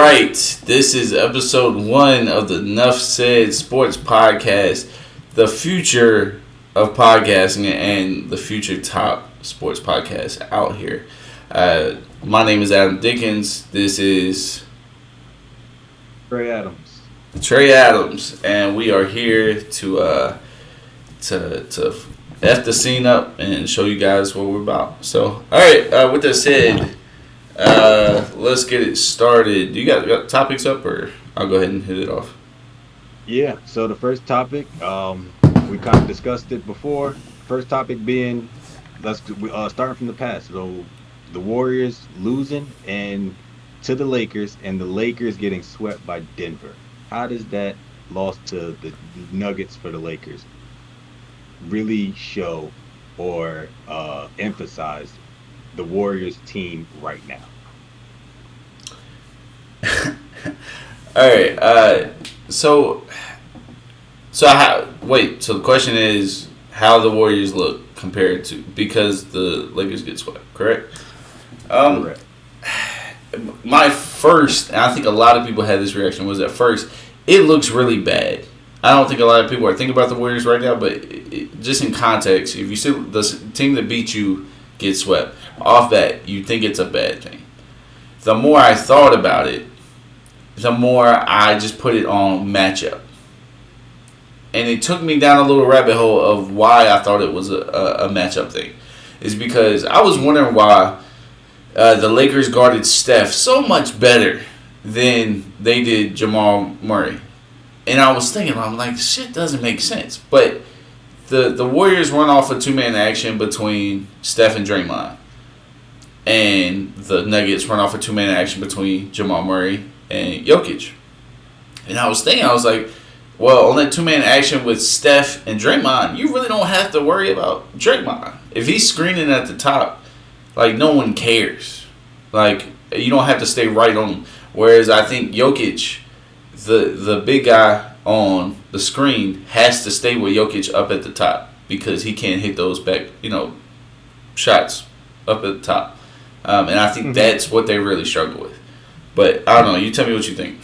right. This is episode 1 of the Nuff Said Sports Podcast, the future of podcasting and the future top sports podcast out here. My name is Adam Dickens. This is Trey Adams. Trey Adams, and we are here to F the scene up and show you guys what we're about. So, all right. With that said, let's get it started. You got topics up, or I'll go ahead and hit it off. Yeah. So the first topic, we kind of discussed it before. First topic being, starting from the past. So the Warriors losing and to the Lakers, and the Lakers getting swept by Denver. How does that loss to the Nuggets for the Lakers really show or emphasize the Warriors team right now? All right. So the question is how the Warriors look compared to, because the Lakers get swept, correct? Correct. My first, and I think a lot of people had this reaction, was at first, it looks really bad. I don't think a lot of people are thinking about the Warriors right now, but just in context, if you see the team that beat you get swept, off that, you think it's a bad thing. The more I thought about it, the more I just put it on matchup. And it took me down a little rabbit hole of why I thought it was a matchup thing. Is because I was wondering why the Lakers guarded Steph so much better than they did Jamal Murray. And I was thinking, I'm like, shit doesn't make sense. But the Warriors run off a two-man action between Steph and Draymond. And the Nuggets run off a two-man action between Jamal Murray and Jokic. And I was thinking, I was like, well, on that two-man action with Steph and Draymond, you really don't have to worry about Draymond. If he's screening at the top, like, no one cares. Like, you don't have to stay right on him. Whereas I think Jokic, the big guy on the screen, has to stay with Jokic up at the top because he can't hit those back, shots up at the top. And I think that's what they really struggle with. But I don't know. You tell me what you think.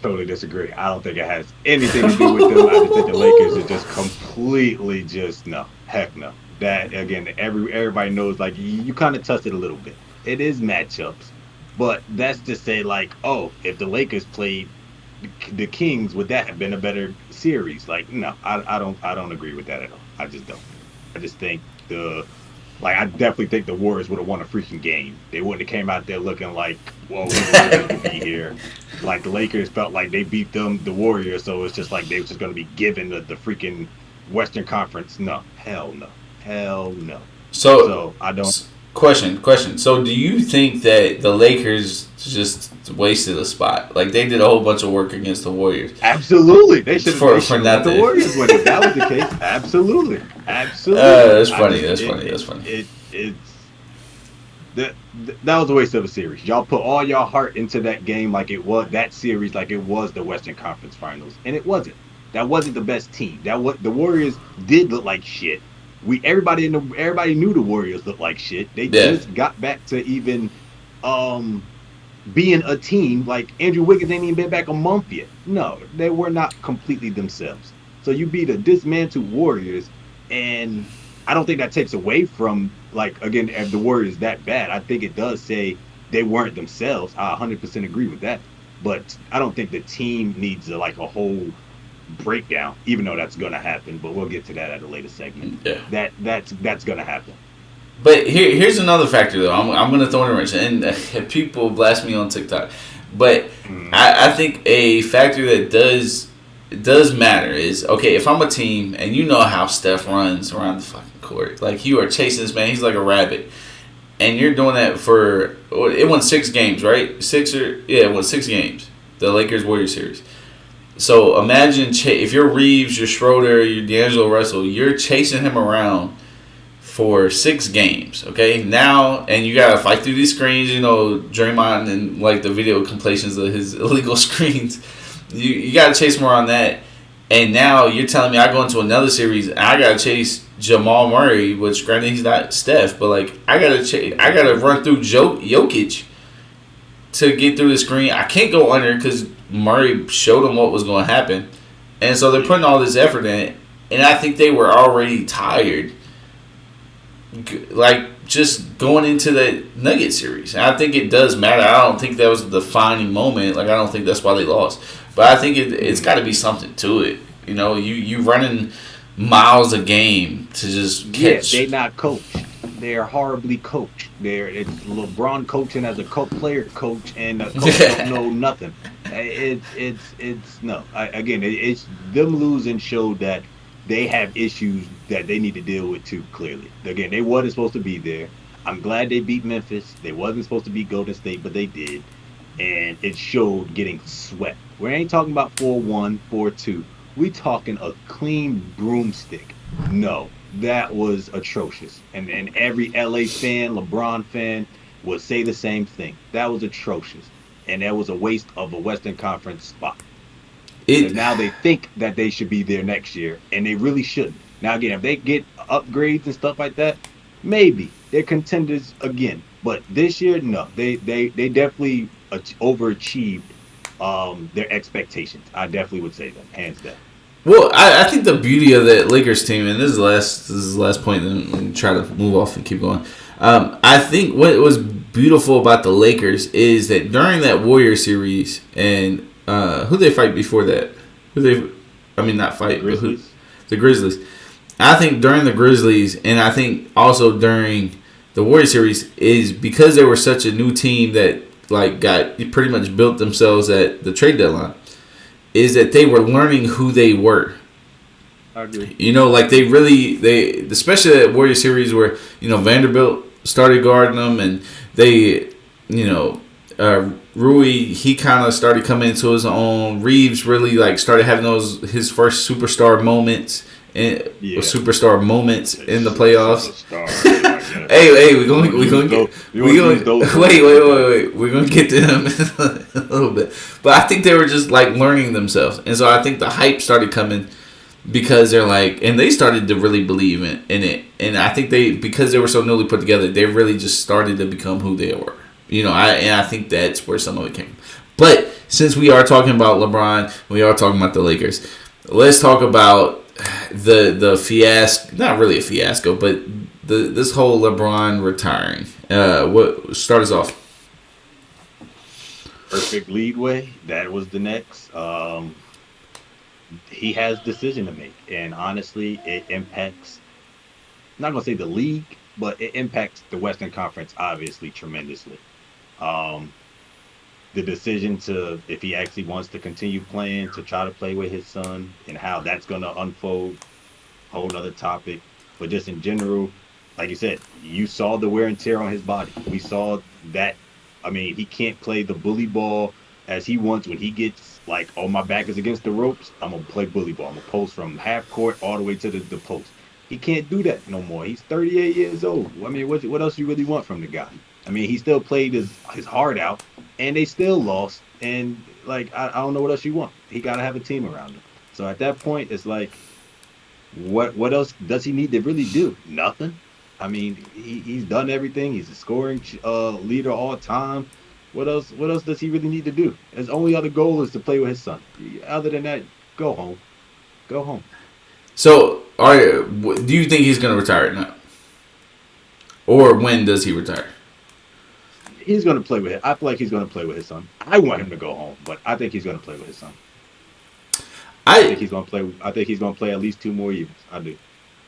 Totally disagree. I don't think it has anything to do with them. I just think the Lakers are just completely no. Heck no. That, again, everybody knows, like, you kind of touched it a little bit. It is matchups. But that's to say, like, oh, if the Lakers played the Kings, would that have been a better series? Like, no, I don't agree with that at all. I just don't. I just think I definitely think the Warriors would have won a freaking game. They wouldn't have came out there looking like, whoa, we were going to be here. Like, the Lakers felt like they beat the Warriors, so it's just like they were just going to be given the freaking Western Conference. No, hell no. Hell no. So I don't. Question. So do you think that the Lakers just wasted a spot? Like, they did a whole bunch of work against the Warriors. Absolutely. They should have let the Warriors win. If that was the case, absolutely. That's funny. That's funny. That was a waste of a series. Y'all put all y'all heart into that game like it was that series, like it was the Western Conference Finals, and it wasn't. That wasn't the best team. The Warriors did look like shit. Everybody knew the Warriors looked like shit. They just got back to even being a team. Like, Andrew Wiggins ain't even been back a month yet. No, they were not completely themselves. So you beat a dismantled Warriors, and I don't think that takes away from, like, again, if the Warriors that bad. I think it does say they weren't themselves. I 100% agree with that. But I don't think the team needs a whole breakdown, even though that's going to happen. But we'll get to that at a later segment. Yeah. That's going to happen. But here's another factor, though. I'm going to throw in a wrench, and people blast me on TikTok. But I think a factor that does matter is, okay, if I'm a team and you know how Steph runs around the fucking court, like, you are chasing this man, he's like a rabbit, and you're doing that it won 6 games, right? It won 6 games, the Lakers Warriors series. So imagine if you're Reeves, you're Schroeder, you're D'Angelo Russell, you're chasing him around for 6 games, okay? Now, and you gotta fight through these screens, Draymond and, like, the video compilations of his illegal screens. You gotta chase more on that. And now you're telling me I go into another series and I gotta chase Jamal Murray, which granted he's not Steph, but, like, I gotta run through Jokic to get through the screen. I can't go under because Murray showed them what was going to happen. And so they're putting all this effort in it. And I think they were already tired. Like, just going into that Nugget series. And I think it does matter. I don't think that was the defining moment. Like, I don't think that's why they lost. But I think it's got to be something to it. You know, you running miles a game to just catch. Yeah, they not coached. They're horribly coached. It's LeBron coaching as a player coach, and the coach don't know nothing. It's no. It's them losing showed that they have issues that they need to deal with too. Clearly, again, they wasn't supposed to be there. I'm glad they beat Memphis. They wasn't supposed to beat Golden State, but they did, and it showed getting swept. We ain't talking about 4-1, 4-2. We talking a clean broomstick. No, that was atrocious. And every LA fan, LeBron fan, would say the same thing. That was atrocious. And that was a waste of a Western Conference spot. And now they think that they should be there next year, and they really shouldn't. Now, again, if they get upgrades and stuff like that, maybe they're contenders again. But this year, no. They definitely overachieved their expectations. I definitely would say that, hands down. Well, I think the beauty of that Lakers team, and this is the last point, then try to move off and keep going. I think what was beautiful about the Lakers is that during that Warrior series, and who they fight before that? Not fight, Grizzlies. But the Grizzlies. I think during the Grizzlies, and I think also during the Warrior series, is because they were such a new team that got pretty much built themselves at the trade deadline, is that they were learning who they were. I agree. You know, they especially that Warrior series where, Vanderbilt started guarding them, and they, Rui, he kind of started coming into his own. Reeves really started having his first superstar moments in the playoffs. Hey, we're gonna get to them in a little bit. But I think they were just learning themselves, and so I think the hype started coming because they're and they started to really believe in it, and I think because they were so newly put together, they really just started to become who they were. I think that's where some of it came. But since we are talking about LeBron, we are talking about the Lakers. Let's talk about the fiasco. Not really a fiasco, but this whole LeBron retiring. What start us off? Perfect leadway. That was the next. He has decision to make, and honestly, it impacts. I'm not gonna say the league, but it impacts the Western Conference obviously tremendously. The decision to, if he actually wants to continue playing, to try to play with his son, and how that's gonna unfold, whole other topic. But just in general, like you said, you saw the wear and tear on his body. We saw that. I mean, he can't play the bully ball as he wants. When he gets my back is against the ropes, I'm going to play bully ball. I'm going to post from half court all the way to the post. He can't do that no more. He's 38 years old. I mean, what else you really want from the guy? I mean, he still played his heart out, and they still lost. And, I don't know what else you want. He got to have a team around him. So at that point, it's what else does he need to really do? Nothing. I mean, he's done everything. He's a scoring leader all time. What else does he really need to do? His only other goal is to play with his son. Other than that, go home. Go home. So, do you think he's going to retire now? Or when does he retire? He's going to play with it. I feel like he's going to play with his son. I want him to go home, but I think he's going to play with his son. I think he's going to play. I think he's going to play at least 2 more years. I do.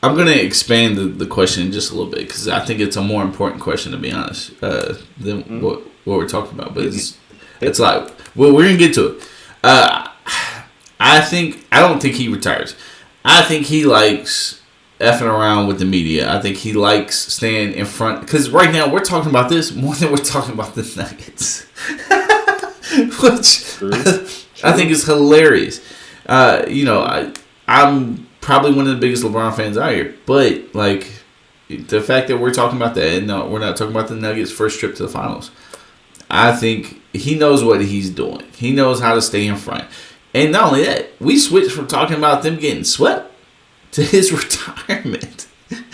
I'm going to expand the question just a little bit because I think it's a more important question, to be honest, than what we're talking about. But it's we're going to get to it. I don't think he retires. I think he likes effing around with the media. I think he likes staying in front. Because right now we're talking about this more than we're talking about the Nuggets. Which I think is hilarious. I'm probably one of the biggest LeBron fans out here. But, the fact that we're talking about that, and no, we're not talking about the Nuggets' first trip to the finals. I think he knows what he's doing. He knows how to stay in front. And not only that, we switched from talking about them getting swept to his retirement.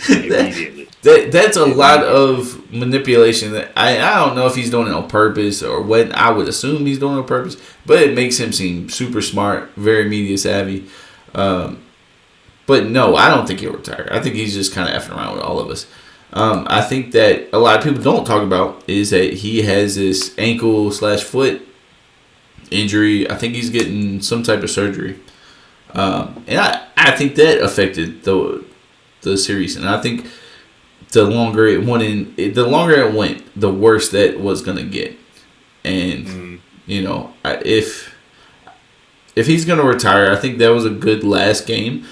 Immediately. That's a lot of manipulation. That I don't know if he's doing it on purpose or what. I would assume he's doing it on purpose, but it makes him seem super smart, very media savvy. But no, I don't think he'll retire. I think he's just kind of effing around with all of us. I think that a lot of people don't talk about is that he has this ankle/foot injury. I think he's getting some type of surgery, and I think that affected the series. And I think the longer it went, the worse that was gonna get. And if he's gonna retire, I think that was a good last game.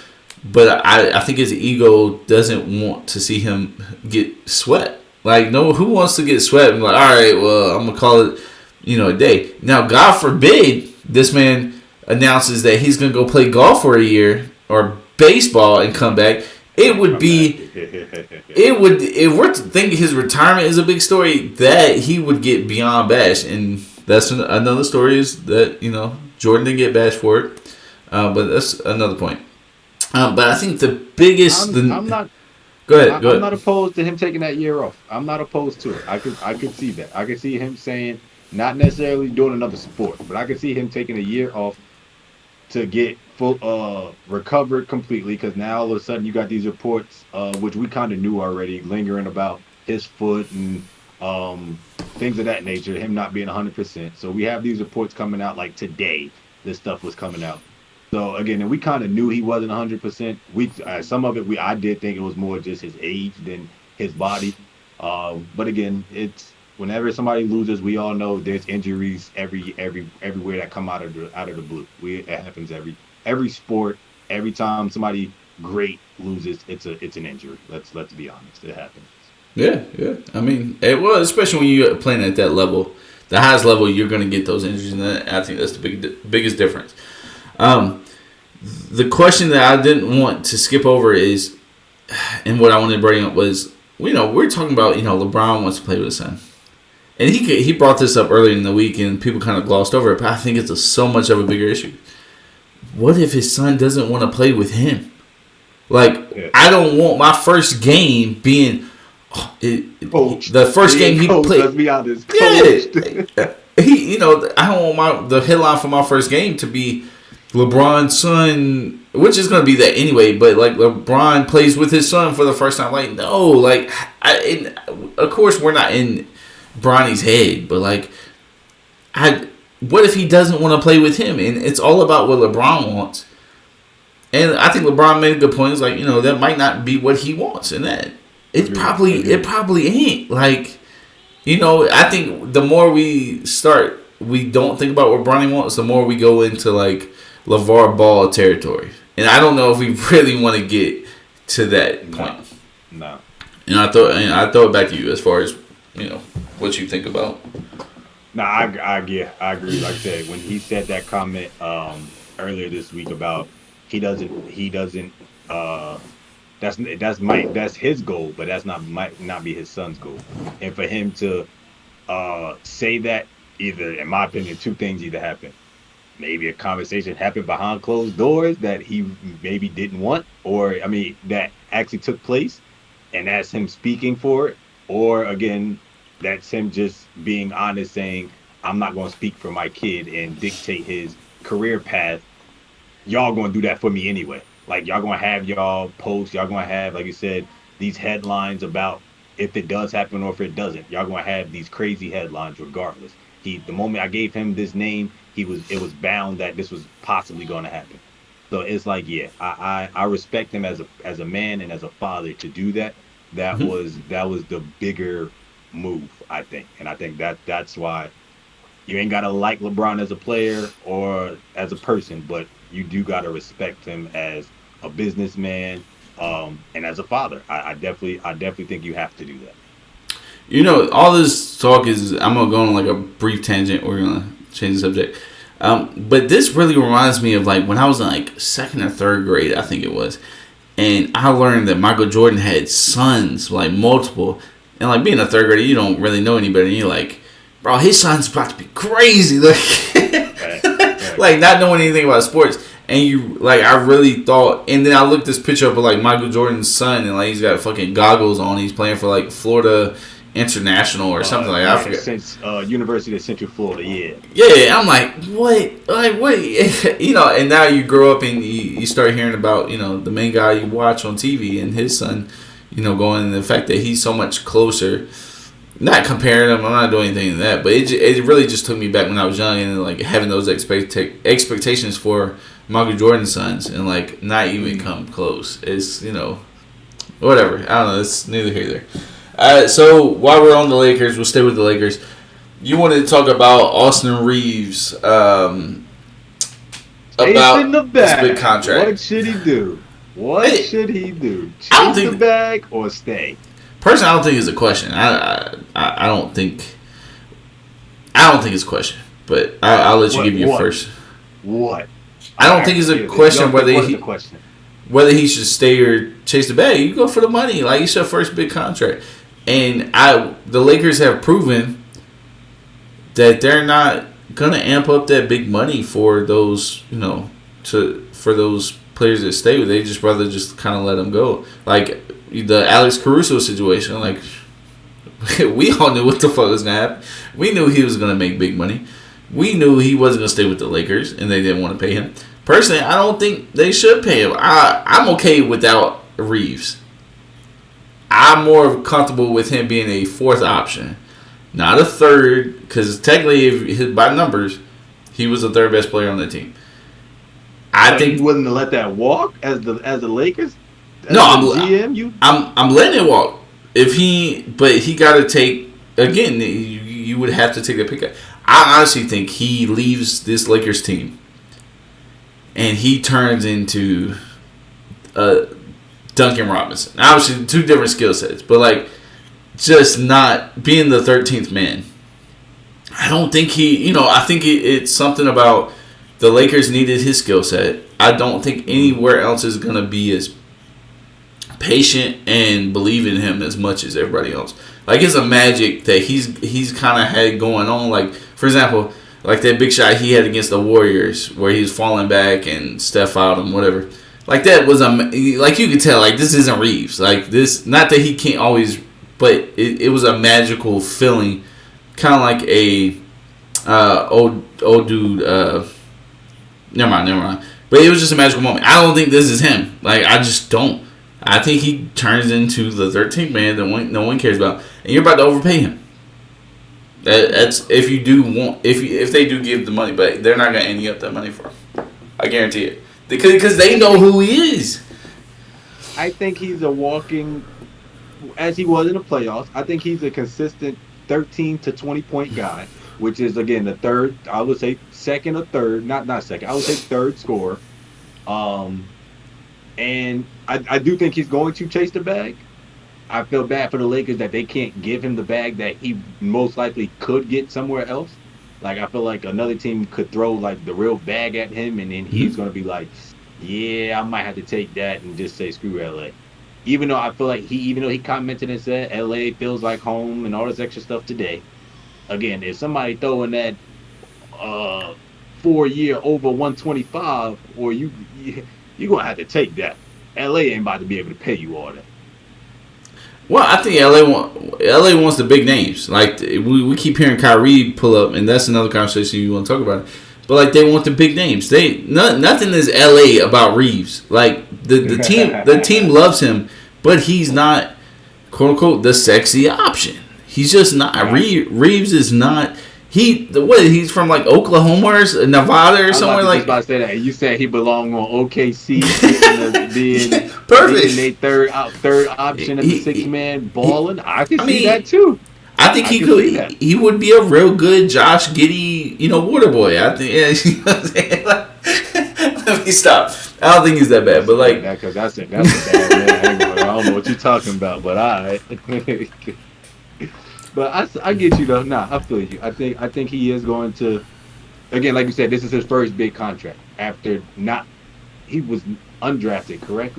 But I think his ego doesn't want to see him get swept. Like, no, who wants to get swept? And like, all right, well, I'm gonna call it, a day. Now, God forbid this man announces that he's gonna go play golf for a year or baseball and come back. It would be, if we're thinking his retirement is a big story, that he would get beyond bashed, and that's another story is that Jordan didn't get bashed for it, but that's another point. But I think the biggest. I'm not. Go ahead. I'm not opposed to him taking that year off. I'm not opposed to it. I could see that. I could see him saying not necessarily doing another sport, but I could see him taking a year off to get full recovered completely. Because now all of a sudden you got these reports, which we kind of knew already, lingering about his foot and things of that nature. Him not being 100%. So we have these reports coming out like today. This stuff was coming out. So again, and we kind of knew he wasn't 100%. Some of it I did think it was more just his age than his body. But again, it's whenever somebody loses, we all know there's injuries everywhere that come out of the blue. It happens every sport. Every time somebody great loses, it's an injury. Let's be honest, it happens. Yeah. I mean, it was, especially when you're playing at that level, the highest level, you're going to get those injuries, and I think that's the biggest difference. The question that I didn't want to skip over is, and what I wanted to bring up was, we're talking about, LeBron wants to play with his son. And he brought this up earlier in the week, and people kind of glossed over it, but I think it's so much of a bigger issue. What if his son doesn't want to play with him? Like, I don't want my first game being the first game he played. Let's be honest, coached. Yeah. I don't want the headline for my first game to be LeBron's son, which is going to be that anyway, but like LeBron plays with his son for the first time. Like, no, like, of course we're not in Bronny's head, but like, what if he doesn't want to play with him? And it's all about what LeBron wants. And I think LeBron made a good point. It's like, that might not be what he wants, and that it probably ain't. Like, I think the more we don't think about what Bronny wants, the more we go into like LeVar Ball territory. And I don't know if we really want to get to that point. No. And I throw it back to you as far as, what you think about. No, I agree. Like I said, when he said that comment earlier this week about he doesn't that's his goal, but might not be his son's goal. And for him to say that, either, in my opinion, two things either happen. Maybe a conversation happened behind closed doors that he maybe didn't want, or that actually took place, and that's him speaking for it. Or again, that's him just being honest, saying, I'm not going to speak for my kid and dictate his career path. Y'all going to do that for me anyway. Like, y'all going to have y'all posts, y'all going to have, like you said, these headlines about if it does happen or if it doesn't. Y'all going to have these crazy headlines regardless. The moment I gave him this name, it was bound that this was possibly going to happen. So it's like, yeah, I respect him as a man and as a father to do that. That was the bigger move, I think. And I think that's why you ain't got to like LeBron as a player or as a person, but you do got to respect him as a businessman and as a father. I definitely think you have to do that. All this talk is, I'm going to go on like a brief tangent. We're going to change the subject. But this really reminds me of like when I was in like second or third grade, I think it was. And I learned that Michael Jordan had sons, like multiple. And like being a third grader, you don't really know any better. And you're like, bro, his son's about to be crazy. Like, like not knowing anything about sports. And you like, I really thought, and then I looked this picture up of like Michael Jordan's son, and like he's got fucking goggles on. He's playing for like Florida International or something like that. I forget. Since University of Central Florida, yeah. Yeah, I'm like, what? Like, what? And now you grow up and you start hearing about, the main guy you watch on TV and his son, going, the fact that he's so much closer. Not comparing them, I'm not doing anything to that, but it really just took me back when I was young and like having those expectations for Michael Jordan's sons and like not even come close. It's, whatever. I don't know. It's neither here nor there. So while we're on the Lakers, we'll stay with the Lakers. You wanted to talk about Austin Reeves about this big contract. What should he do? Should he do? Chase the bag or stay? Personally, I don't think it's a question. I don't think it's a question. But I'll let you give your first. What? I don't think it's a question whether he should stay or chase the bag. You go for the money. Like, it's your first big contract. And the Lakers have proven that they're not gonna amp up that big money for those, for those players that stay with. They just rather just kind of let them go. Like the Alex Caruso situation. Like, we all knew what the fuck was gonna happen. We knew he was gonna make big money. We knew he wasn't gonna stay with the Lakers, and they didn't want to pay him. Personally, I don't think they should pay him. I'm okay without Reeves. I'm more comfortable with him being a fourth option, not a third, because technically, by numbers, he was the third best player on the team. I think you wouldn't let that walk as the Lakers. I'm letting it walk. But he got to take again. You would have to take the pick. I honestly think he leaves this Lakers team, and he turns into Duncan Robinson. Obviously, two different skill sets, but like just not being the 13th man. I don't think I think it's something about the Lakers needed his skill set. I don't think anywhere else is gonna be as patient and believe in him as much as everybody else. Like, it's a magic that he's kind of had going on. Like, for example, like that big shot he had against the Warriors where he was falling back and Steph fouled him, whatever. Like, that was like, you could tell, like, this isn't Reeves. Like, this, not that he can't always, but it was a magical feeling, kind of like a old dude. Never mind. But it was just a magical moment. I don't think this is him. Like, I just don't. I think he turns into the 13th man that no one cares about, and you're about to overpay him. That's if you do want if they do give the money, but they're not gonna ante up that money for him. I guarantee it, because they know who he is. I think he's a walking, as he was in the playoffs. I think he's a consistent 13 to 20 point guy, which is again the third. I would say second or third, not second. I would say third scorer. And I do think he's going to chase the bag. I feel bad for the Lakers that they can't give him the bag that he most likely could get somewhere else. Like, I feel like another team could throw like the real bag at him, and then he's going to be like, yeah, I might have to take that and just say screw LA. Even though I feel like even though he commented and said LA feels like home and all this extra stuff today. Again, if somebody throwing that 4-year over 125, or you're going to have to take that. LA ain't about to be able to pay you all that. Well, I think LA wants the big names. Like, we keep hearing Kyrie pull up, and that's another conversation you want to talk about. But like, they want the big names. Nothing is LA about Reeves. Like, the team loves him, but he's not, quote unquote, the sexy option. He's just not. Reeves is not. He's from like Oklahoma or Nevada or somewhere like. I was about to say that. You said he belonged on OKC, being perfect. Their third option as a 6-man balling. I can see that too. I think he could. He would be a real good Josh Giddey, water boy. I think. Yeah, let me stop. I don't think he's that bad, but like because that's a bad man. I don't know what you're talking about, but all right. But I get you though. Nah, I feel you. I think he is going to. Again, like you said, this is his first big contract after he was undrafted. Correct.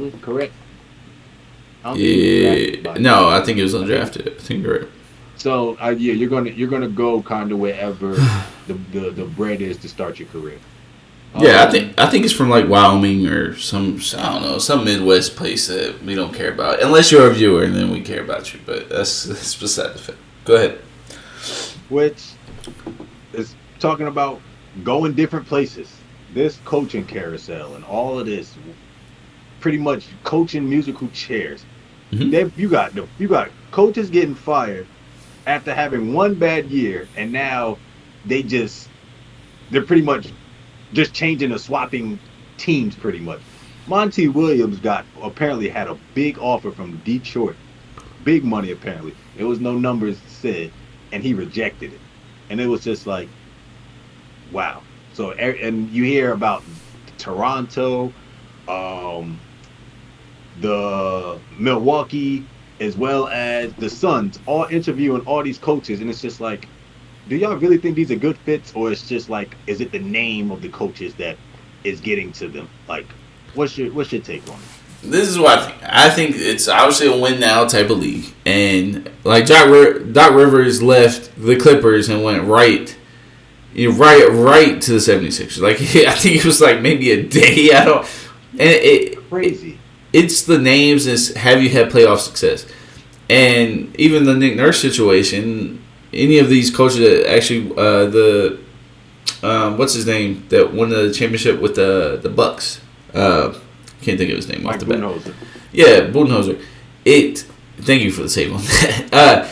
No, I think he was undrafted. I think you're right. So you're gonna go kind of wherever the bread is to start your career. Yeah, I think it's from like Wyoming or some, I don't know, some Midwest place that we don't care about unless you're a viewer, and then we care about you. But that's beside the fact. Go ahead. which is talking about going different places. This coaching carousel and all of this, pretty much coaching musical chairs. Mm-hmm. You got coaches getting fired after having one bad year, and now they just they're pretty much just changing or swapping teams pretty much. Monty Williams got apparently had a big offer from Detroit, big money apparently. There was no numbers said, and he rejected it, and it was just like wow. So and you hear about Toronto, um, the Milwaukee, as well as the Suns, all interviewing all these coaches, and it's just like, do y'all really think these are good fits, or it's just like, is it the name of the coaches that is getting to them? Like, what's your take on it? This is what I think. I think it's obviously a win now type of league, and like Doc Rivers left the Clippers and went right to the 76ers. Like I think it was like maybe a day. I don't. And Crazy. it's the names. Is have you had playoff success? And even the Nick Nurse situation. Any of these coaches that actually what's his name that won the championship with the Bucks? Can't think of his name Mike off the bat. Budenholzer. Yeah, Budenholzer. Thank you for the save on that.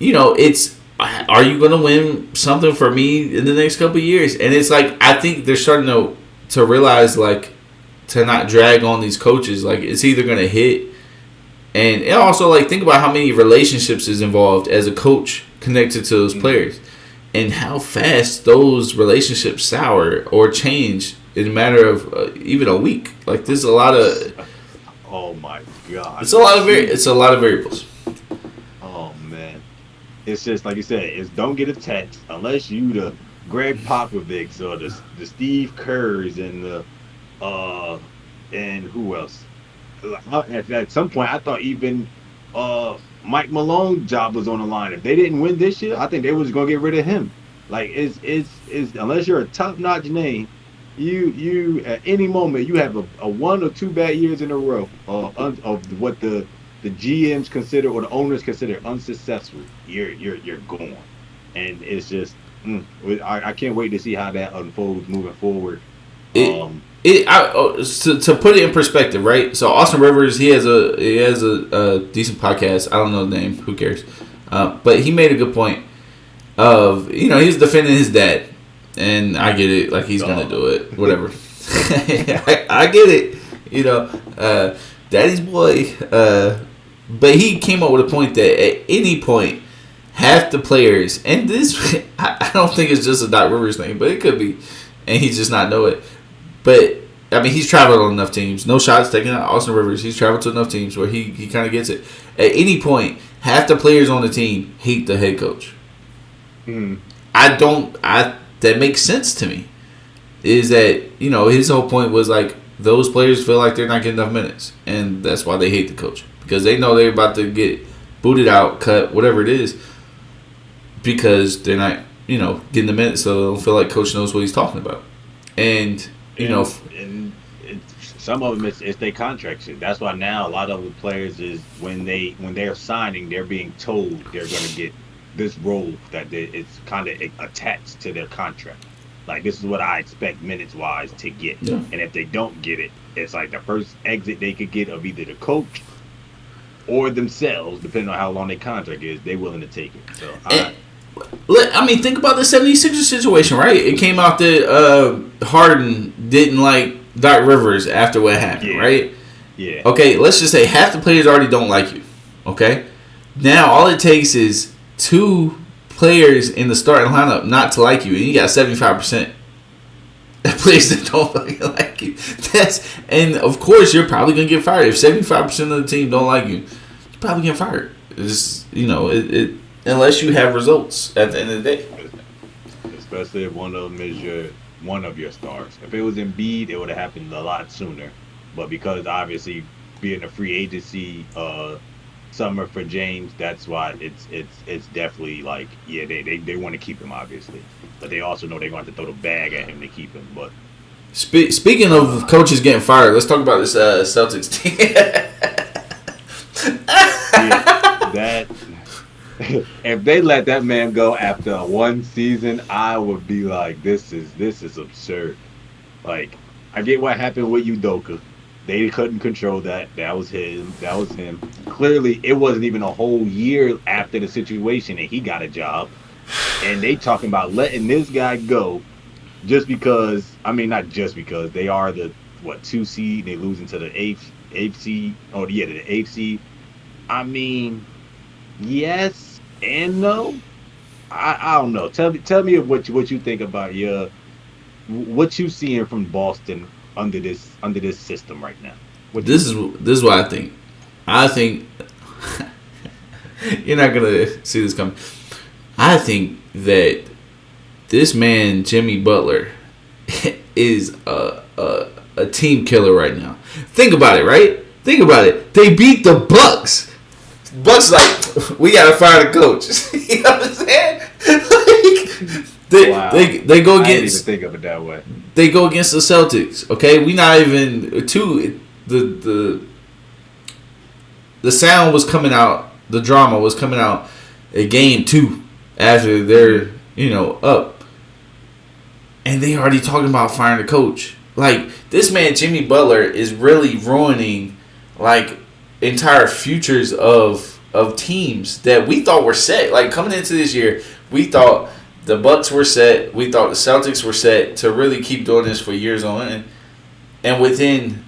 It's are you going to win something for me in the next couple of years? And it's like I think they're starting to realize like to not drag on these coaches. Like it's either going to hit, and also like think about how many relationships is involved as a coach connected to those players, and how fast those relationships sour or change in a matter of even a week. Like there's a lot of. Oh my god. It's a lot of variables. Oh man. It's just like you said, it's don't get attached unless you the Greg Popovics or the Steve Kerrs and the and who else? At some point I thought even Mike Malone's job was on the line. If they didn't win this year, I think they was gonna get rid of him. Like it's unless you're a top notch name, you at any moment you have a one or two bad years in a row of what the GMs consider or the owners consider unsuccessful. You're gone, and it's just I can't wait to see how that unfolds moving forward. To put it in perspective, right? So Austin Rivers, he has a decent podcast. I don't know the name. Who cares? But he made a good point of he's defending his dad, and I get it. Like he's gonna do it, whatever. I get it. Daddy's boy. But he came up with a point that at any point, half the players, and this I don't think it's just a Doc Rivers thing, but it could be, and he just not know it. But I mean, he's traveled on enough teams. No shots taken out Austin Rivers. He's traveled to enough teams where he kind of gets it. At any point, half the players on the team hate the head coach. That makes sense to me. Is that his whole point was like those players feel like they're not getting enough minutes, and that's why they hate the coach because they know they're about to get booted out, cut, whatever it is, because they're not getting the minutes, so they don't feel like coach knows what he's talking about, and. And some of them it's their contract shit. That's why now a lot of the players is when they're signing, they're being told they're going to get this role that it's kind of attached to their contract. Like this is what I expect minutes wise to get, and if they don't get it, it's like the first exit they could get of either the coach or themselves, depending on how long their contract is. They're willing to take it. So think about the 76ers situation, right? It came out that Harden didn't like Doc Rivers after what happened, right? Yeah. Okay, let's just say half the players already don't like you. Okay? Now all it takes is two players in the starting lineup not to like you, and you got 75% of players that don't like you. And of course you're probably gonna get fired. If 75% of the team don't like you, you're probably getting fired. It's unless you have results at the end of the day. Especially if one of them is one of your stars. If it was Embiid, it would have happened a lot sooner. But because obviously being a free agency summer for James, that's why it's definitely like they want to keep him obviously, but they also know they're going to have to throw the bag at him to keep him. But Speaking of coaches getting fired, let's talk about this Celtics team. Yeah, that if they let that man go after one season, I would be like, this is absurd. Like, I get what happened with Udoka. They couldn't control that. That was him. That was him. Clearly, it wasn't even a whole year after the situation and he got a job. And they talking about letting this guy go just because. I mean, not just because they are the what 2 seed. They losing to the eighth seed. Oh yeah, the eighth seed. I mean, yes and no. I don't know. Tell me what you think about your what you seeing from Boston under this system right now. What you This is think? this is what I think. I think you're not gonna see this coming. I think that this man Jimmy Butler is a team killer right now. Think about it, right? Think about it. They beat the Bucks. Bucks like we gotta fire the coach. You know what I'm saying? Like, Wow, they go I didn't even against think of it that way. the Celtics. Okay, we not even two. The sound was coming out. The drama was coming out at game two after they're up, and they already talking about firing the coach. Like this man Jimmy Butler is really ruining like entire futures of teams that we thought were set. Like coming into this year, we thought the Bucks were set. We thought the Celtics were set to really keep doing this for years on end. And within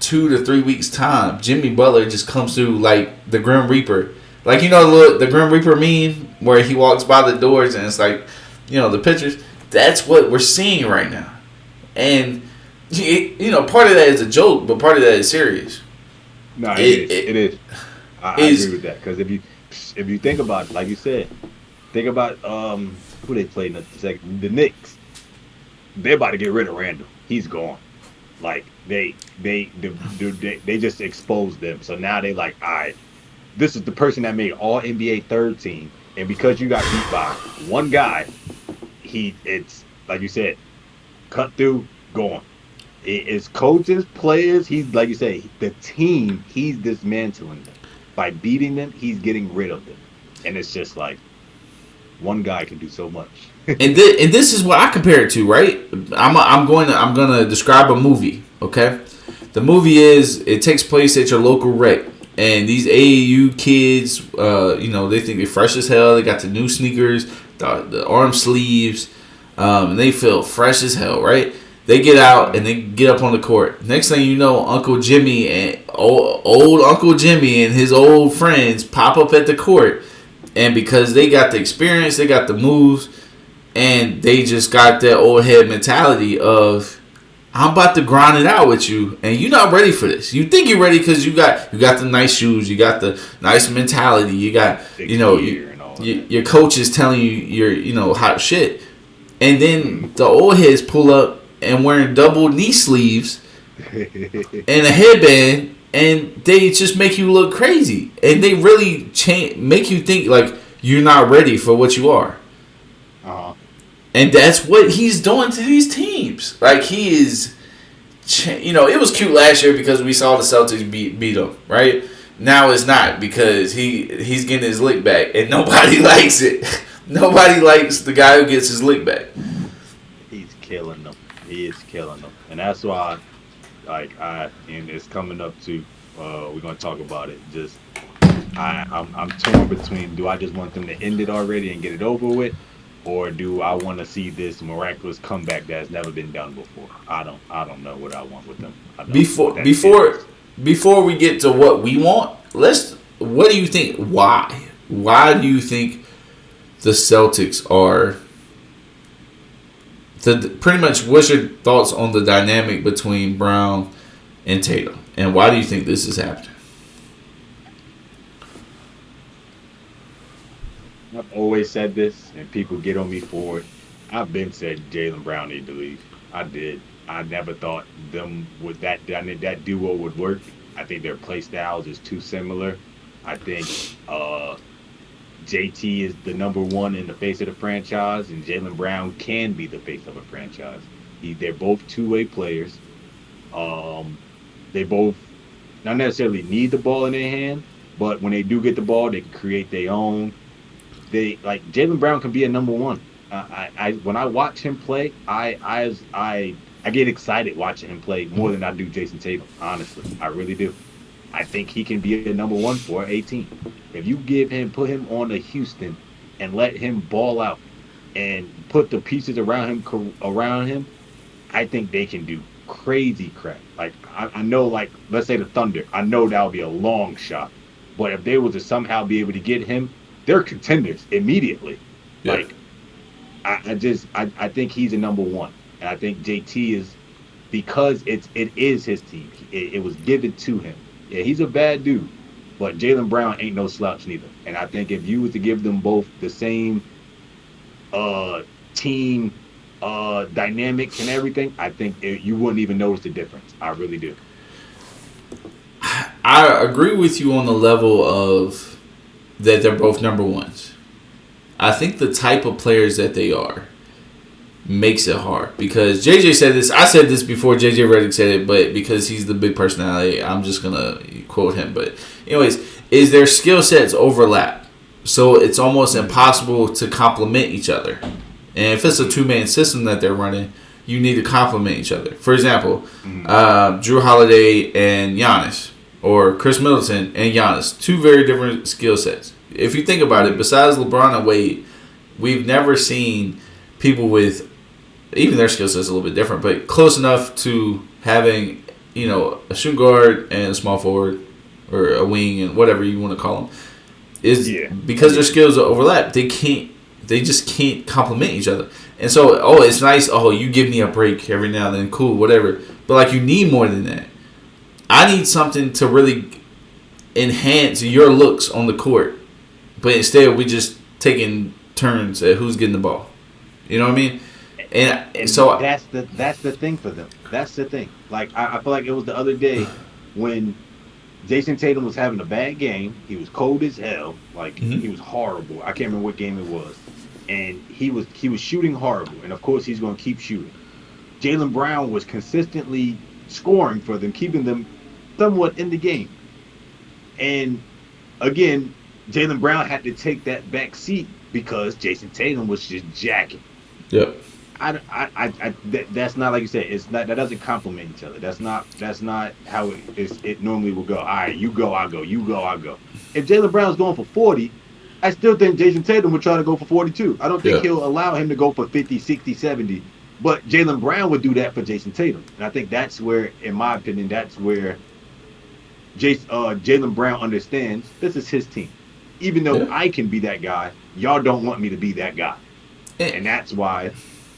2 to 3 weeks time, Jimmy Butler just comes through like the Grim Reaper. Like the Grim Reaper meme where he walks by the doors and it's like the pictures. That's what we're seeing right now. And part of that is a joke, but part of that is serious. No, it It is. It it is. I agree is with that because if you think about it, like you said, think about who they played in the second, the Knicks. They're about to get rid of Randall. He's gone. Like they just exposed them. So now they like, all right, this is the person that made All NBA third team, and because you got beat by one guy, it's like you said, cut through, gone. It's coaches, players. He's like you say, the team. He's dismantling them by beating them. He's getting rid of them, and it's just like one guy can do so much. and this is what I compare it to, right? I'm gonna describe a movie. Okay, the movie it takes place at your local rec, and these AAU kids, they think they're fresh as hell. They got the new sneakers, the arm sleeves, and they feel fresh as hell, right? They get out and they get up on the court. Next thing you know, Uncle Jimmy and old Uncle Jimmy and his old friends pop up at the court, and because they got the experience, they got the moves, and they just got that old head mentality of I'm about to grind it out with you, and you're not ready for this. You think you're ready because you got the nice shoes, you got the nice mentality, you got Big year and all that. your coach is telling you you're hot shit, and then the old heads pull up and wearing double knee sleeves and a headband, and they just make you look crazy, and they really make you think like you're not ready for what you are. Uh-huh. And that's what he's doing to these teams. Like he is, it was cute last year because we saw the Celtics beat them, right? Now it's not because he's getting his lick back, and nobody likes it. Nobody likes the guy who gets his lick back. He's killing them. He is killing them, and that's why, like and it's coming up to, we're gonna talk about it. Just I'm torn between do I just want them to end it already and get it over with, or do I want to see this miraculous comeback that's never been done before? I don't know what I want with them. I don't know what Before that before is. before we get to what we want, what do you think? Why do you think the Celtics are? Pretty much, what's your thoughts on the dynamic between Brown and Tatum, and why do you think this is happening? I've always said this, and people get on me for it. I've been said Jaylen Brown need to leave. I did. I never thought them with that duo would work. I think their play styles is too similar. I think JT is the number one in the face of the franchise, and Jaylen Brown can be the face of a franchise. They're both two-way players. Um, they both not necessarily need the ball in their hand, but when they do get the ball, they can create their own. They like Jaylen Brown can be a number one. I when I watch him play, I get excited watching him play more than I do Jason Tatum. Honestly, I really do. I think he can be a number one for a team. If you put him on the Houston, and let him ball out, and put the pieces around him, I think they can do crazy crap. Like I know, like let's say the Thunder, I know that would be a long shot, but if they were to somehow be able to get him, they're contenders immediately. Yeah. Like I think he's a number one, and I think JT is because it is his team. It was given to him. Yeah, he's a bad dude, but Jaylen Brown ain't no slouch neither. And I think if you was to give them both the same uh team dynamics and everything, I think you wouldn't even notice the difference. I really do. I agree with you on the level of that they're both number ones. I think the type of players that they are makes it hard because JJ said this. I said this before JJ Redick said it, but because he's the big personality, I'm just gonna quote him. But anyways, is their skill sets overlap, so it's almost impossible to complement each other. And if it's a two-man system that they're running, you need to complement each other. For example, Drew Holiday and Giannis, or Chris Middleton and Giannis, two very different skill sets. If you think about it, besides LeBron and Wade, we've never seen people with, even their skill sets a little bit different, but close enough to having, a shooting guard and a small forward, or a wing and whatever you want to call them, because their skills overlap. They just can't complement each other. And so, it's nice. You give me a break every now and then, cool, whatever. But like, you need more than that. I need something to really enhance your looks on the court. But instead, we just taking turns at who's getting the ball. You know what I mean? And so that's the thing for them. That's the thing. Like I feel like it was the other day when Jason Tatum was having a bad game. He was cold as hell. Like he was horrible. I can't remember what game it was. And he was shooting horrible. And of course he's going to keep shooting. Jaylen Brown was consistently scoring for them, keeping them somewhat in the game. And again, Jaylen Brown had to take that back seat because Jason Tatum was just jacking. Yep. That's not like you said. It's not, that doesn't complement each other. That's not how it normally will go. All right, you go, I go. You go, I go. If Jaylen Brown's going for 40, I still think Jason Tatum would try to go for 42. I don't think he'll allow him to go for 50, 60, 70. But Jaylen Brown would do that for Jason Tatum. And I think that's where, in my opinion, that's where Jaylen Brown understands this is his team. Even though I can be that guy, y'all don't want me to be that guy. And that's why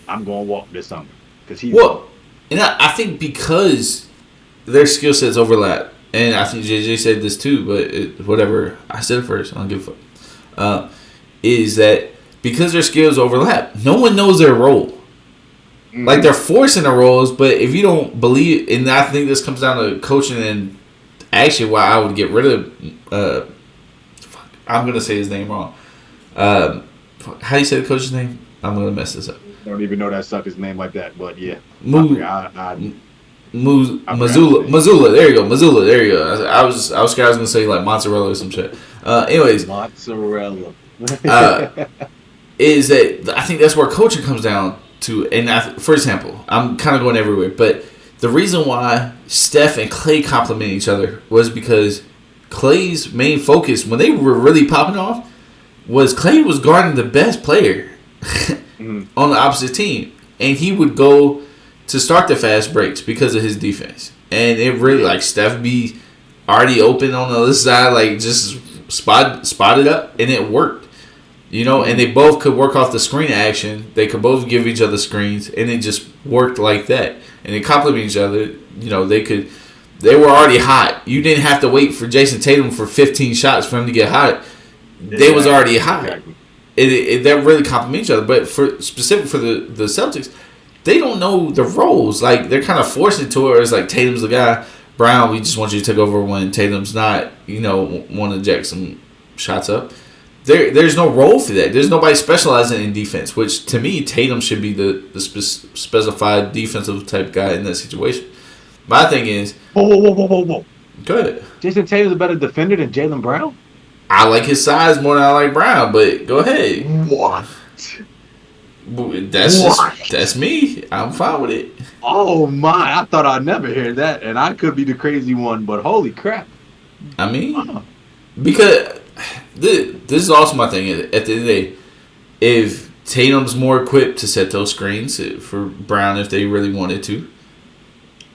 I'm going to walk this summer. And I think because their skill sets overlap, and I think JJ said this too, but whatever, I said it first, I don't give a fuck, is that because their skills overlap, no one knows their role. Mm-hmm. Like, they're forcing the roles, but if you don't believe, and I think this comes down to coaching, and actually why I would get rid of, I'm going to say his name wrong. How do you say the coach's name? I'm going to mess this up. I don't even know that sucker's name like that, but yeah. Mazzulla. There you go. Mazzulla. There you go. I was scared I was going to say like mozzarella or some shit. Anyways. Mozzarella. Is that I think that's where coaching comes down to. And for example, I'm kind of going everywhere, but the reason why Steph and Clay complement each other was because Clay's main focus when they were really popping off was Clay was guarding the best player on the opposite team, and he would go to start the fast breaks because of his defense. And it really, like, Steph be already open on the other side, like, just spotted up, and it worked. And they both could work off the screen action. They could both give each other screens, and it just worked like that. And they complement each other. They were already hot. You didn't have to wait for Jason Tatum for 15 shots for him to get hot. They was already hot. Exactly. They really complement each other. But specific for the Celtics, they don't know the roles. Like, they're kind of forced into it. It's like, Tatum's the guy. Brown, we just want you to take over when Tatum's not, want to jack some shots up. there's no role for that. There's nobody specializing in defense, which to me, Tatum should be the specified defensive type guy in that situation. My thing is, Whoa. go ahead. Jason Tatum's a better defender than Jaylen Brown? I like his size more than I like Brown, but go ahead. What? That's me. I'm fine with it. Oh my! I thought I'd never hear that, and I could be the crazy one, but holy crap! I mean, because this is also my thing. At the end of the day, if Tatum's more equipped to set those screens for Brown, if they really wanted to,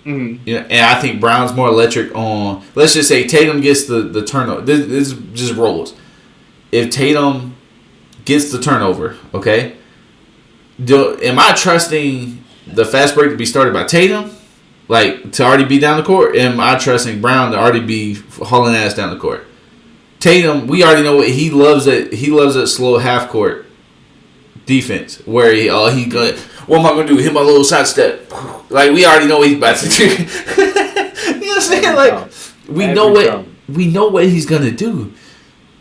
and I think Brown's more electric on. Let's just say Tatum gets the turnover. This is just rolls. If Tatum gets the turnover, okay. Am I trusting the fast break to be started by Tatum, like to already be down the court? Am I trusting Brown to already be hauling ass down the court? Tatum, we already know what he loves. He loves that slow half court defense where he going. What am I gonna do? Hit my little sidestep. Like we already know what he's about to do. You know what I'm saying? Like we know what he's gonna do.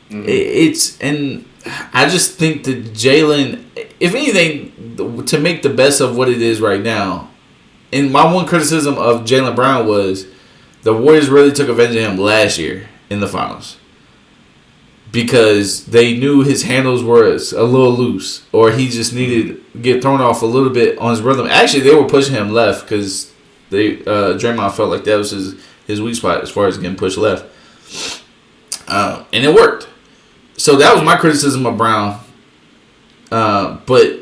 And I just think that Jaylen, if anything, to make the best of what it is right now, and my one criticism of Jaylen Brown was the Warriors really took advantage of him last year in the finals because they knew his handles were a little loose or he just needed to get thrown off a little bit on his rhythm. Actually, they were pushing him left because Draymond felt like that was his weak spot as far as getting pushed left. And it worked. So that was my criticism of Brown. But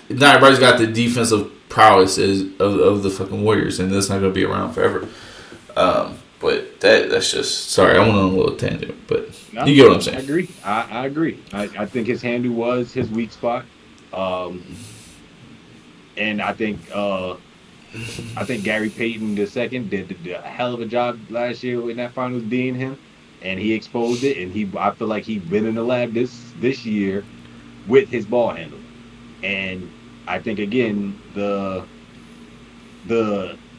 not everybody's got the defensive prowess of the fucking Warriors, and that's not going to be around forever. But that's just... Sorry, I went on a little tangent, but you get what I'm saying. I agree. I agree. I think his handle was his weak spot. And I think Gary Payton II did a hell of a job last year in that finals being him. And he exposed it, and I feel like he's been in the lab this year with his ball handle. And I think again the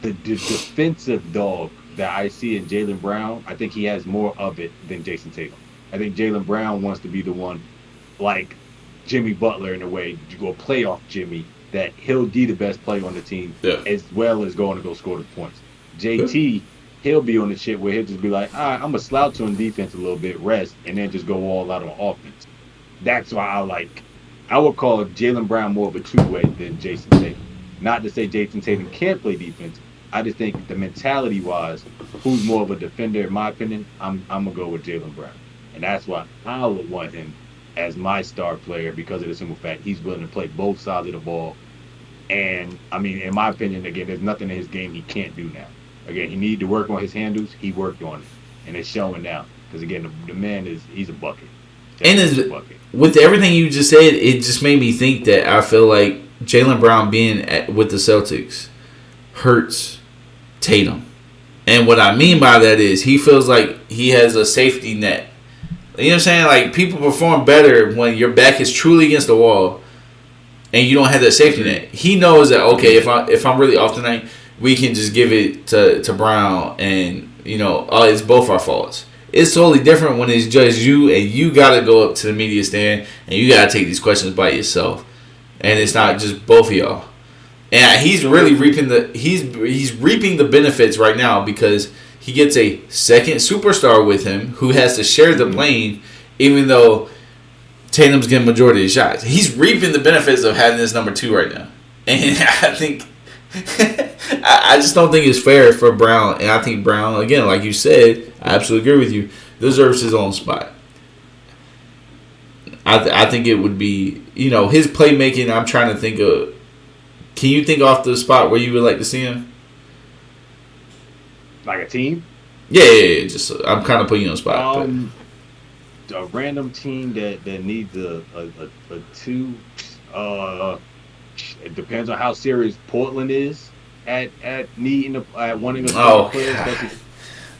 defensive dog that I see in Jaylen Brown, I think he has more of it than Jason Tatum. I think Jaylen Brown wants to be the one, like Jimmy Butler in a way, to go playoff Jimmy, that he'll be the best player on the team as well as going to go score the points. JT. He'll be on the shit where he'll just be like, all right, I'm going to slouch on defense a little bit, rest, and then just go all out on offense. That's why I would call Jaylen Brown more of a two-way than Jason Tatum. Not to say Jason Tatum can't play defense. I just think the mentality-wise, who's more of a defender, in my opinion, I'm going to go with Jaylen Brown. And that's why I would want him as my star player because of the simple fact he's willing to play both sides of the ball. And, I mean, in my opinion, again, there's nothing in his game he can't do now. Again, he needed to work on his handles. He worked on it, and it's showing now. Because again, the man he's a bucket. And with everything you just said, it just made me think that I feel like Jaylen Brown being with the Celtics hurts Tatum. And what I mean by that is he feels like he has a safety net. You know what I'm saying? Like people perform better when your back is truly against the wall, and you don't have that safety net. He knows that if I'm really off tonight, we can just give it to Brown and, it's both our faults. It's totally different when it's just you and you got to go up to the media stand and you got to take these questions by yourself. And it's not just both of y'all. And he's really reaping he's reaping the benefits right now because he gets a second superstar with him who has to share the blame even though Tatum's getting majority of the shots. He's reaping the benefits of having this number 2 right now. And I think... I just don't think it's fair for Brown, and I think Brown, again, like you said, I absolutely agree with you, deserves his own spot. I think it would be, his playmaking. I'm trying to think of. Can you think off the spot where you would like to see him? Like a team? Yeah. Just I'm kind of putting you on the spot. A random team that needs a 2. It depends on how serious Portland is at wanting a player.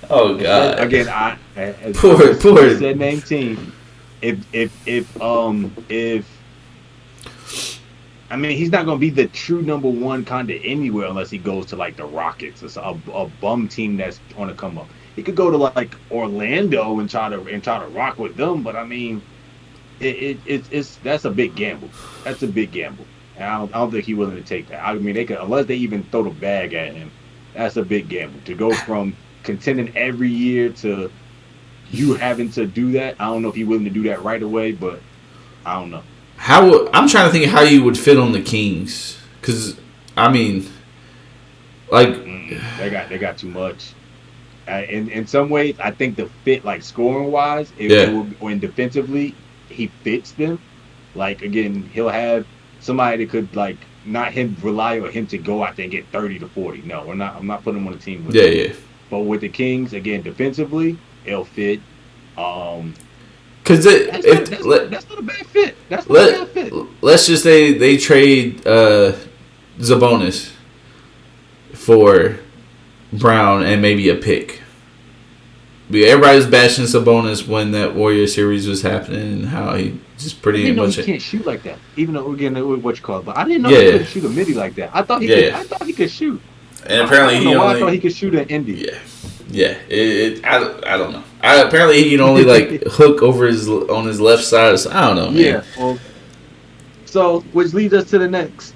Oh God! Again, poor said name team. If I mean he's not gonna be the true number 1 kind of anywhere unless he goes to like the Rockets or a bum team that's on to come up. He could go to like Orlando and try to rock with them, but I mean it's that's a big gamble. That's a big gamble. And I don't think he's willing to take that. I mean, they could unless they even throw the bag at him. That's a big gamble to go from contending every year to you having to do that. I don't know if he's willing to do that right away, but I don't know. I'm trying to think of how you would fit on the Kings, because I mean, like, They got too much. In some ways, I think the fit, like scoring wise, it yeah, will, when defensively, he fits them. Like again, he'll have somebody that could like not him rely on him to go out there and get 30 to 40. No, we're not. I'm not putting him on a team with yeah, that. yeah. But with the Kings, again, defensively, it'll fit. Um, Because that's not a bad fit. That's not a let bad fit. let's just say they trade Zabonis for Brown and maybe a pick. But everybody was bashing Sabonis when that Warrior series was happening and how he just I pretty didn't know much he can't shoot like that. Even though again, what you call it, but I didn't know yeah, he yeah, couldn't shoot a midi like that. I thought he yeah, could. yeah. I thought he could shoot. And I apparently don't he know why I thought he only could shoot an Indy. yeah. Yeah, I don't know. Apparently he can only like hook over his on his left side. So I don't know, man. Yeah. Well, so which leads us to the next.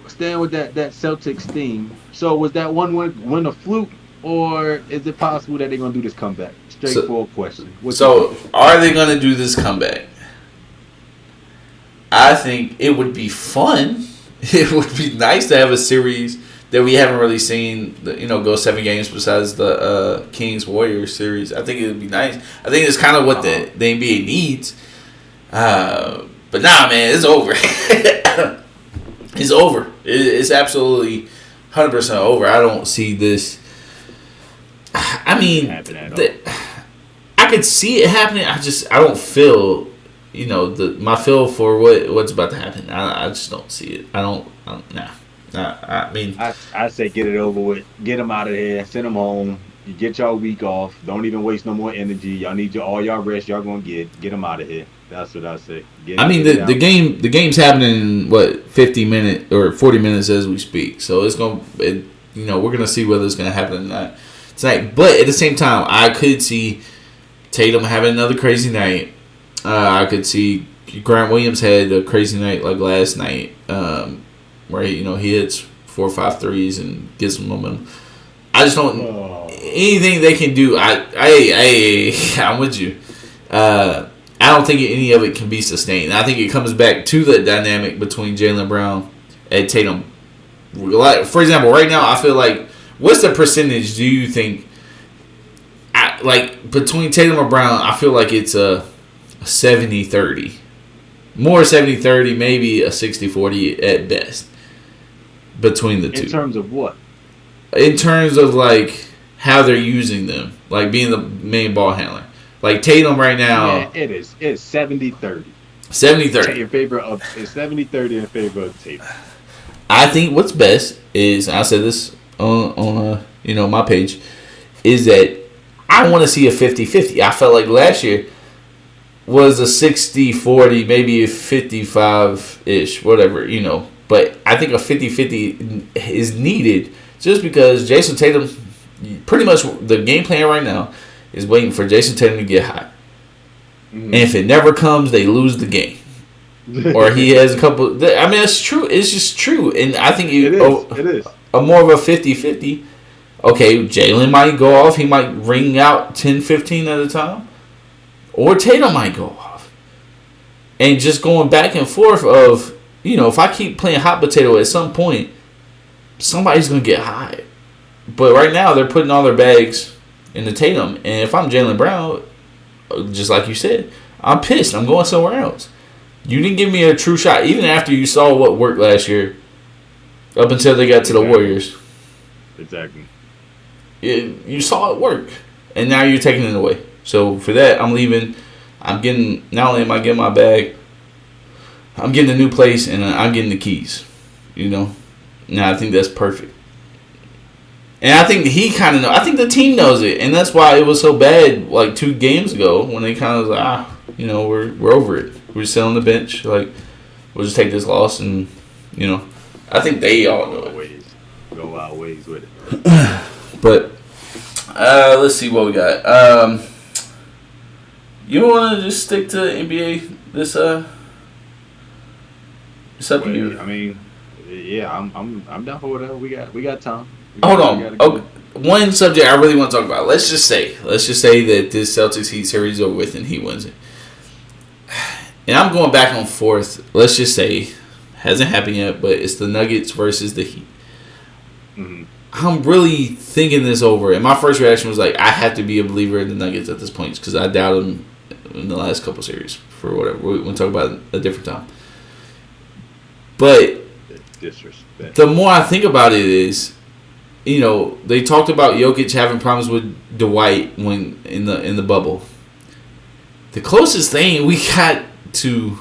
Staying with that Celtics theme. So was that one win a fluke, or is it possible that they're gonna do this comeback? So Straightforward question. What you so think? are they gonna do this comeback? I think it would be fun. It would be nice to have a series that we haven't really seen, go 7 games besides the Kings Warriors series. I think it would be nice. I think it's kind of what the NBA needs. But nah, man, it's over. It's over. It's absolutely 100% over. I don't see this. I mean, Happen at all. I could see it happening. I don't feel, my feel for what's about to happen. I just don't see it. Nah. I mean, I say get it over with. Get them out of here. Send them home. You get y'all week off. Don't even waste no more energy. Y'all need all y'all rest. Y'all gonna get them out of here. That's what I say. I mean Get it out. the game's happening in what 50 minutes or 40 minutes as we speak. So we're gonna see whether it's gonna happen tonight. But at the same time, I could see Tatum having another crazy night. I could see Grant Williams had a crazy night like last night, where he hits 4 or 5 threes and gets some momentum. I just don't anything they can do. I'm with you. I don't think any of it can be sustained. I think it comes back to the dynamic between Jaylen Brown and Tatum. Like, for example, right now I feel like what's the percentage do you think? Like between Tatum and Brown, I feel like it's a 70-30. More 70-30, maybe a 60-40 at best between the two. In terms of what? In terms of like how they're using them, like being the main ball handler. Like Tatum right now. Yeah, it is. It's 70-30. 70-30. In favor of it's 70-30 in favor of Tatum. I think what's best is I said this on my page is that I want to see a 50-50. I felt like last year was a 60-40, maybe a 55-ish, whatever, But I think a 50-50 is needed just because Jason Tatum, pretty much the game plan right now is waiting for Jason Tatum to get hot. Mm-hmm. And if it never comes, they lose the game. Or he has a couple. I mean, it's true. It's just true. And I think it is. A more of a 50-50. Okay, Jaylen might go off. He might ring out 10-15 at a time. Or Tatum might go off. And just going back and forth of, if I keep playing hot potato at some point, somebody's going to get hot. But right now, they're putting all their bags in the Tatum. And if I'm Jaylen Brown, just like you said, I'm pissed. I'm going somewhere else. You didn't give me a true shot, even after you saw what worked last year, up until they got to the Warriors. Exactly. You saw it work, and now you're taking it away. So for that, I'm leaving. I'm getting, not only am I getting my bag, I'm getting a new place, and I'm getting the keys. Now I think that's perfect. And I think he kind of knows. I think the team knows it, and that's why it was so bad like 2 games ago when they kind of was like, we're over it. We're just sitting on the bench. Like, we'll just take this loss, and I think they all know it. Go out ways with it. But let's see what we got. You want to just stick to NBA this this up Well, here? I mean, yeah, I'm down for whatever. We got time. Hold We on. got a Okay. good. One subject I really want to talk about. Let's just say that this Celtics Heat series is over with and he wins it. And I'm going back and forth. Let's just say hasn't happened yet, but it's the Nuggets versus the Heat. Mm-hmm. I'm really thinking this over, and my first reaction was like, I have to be a believer in the Nuggets at this point because I doubt them in the last couple series for whatever. We'll talk about it a different time. But Disrespect. the more I think about it is, they talked about Jokic having problems with Dwight when in the bubble. The closest thing we got to,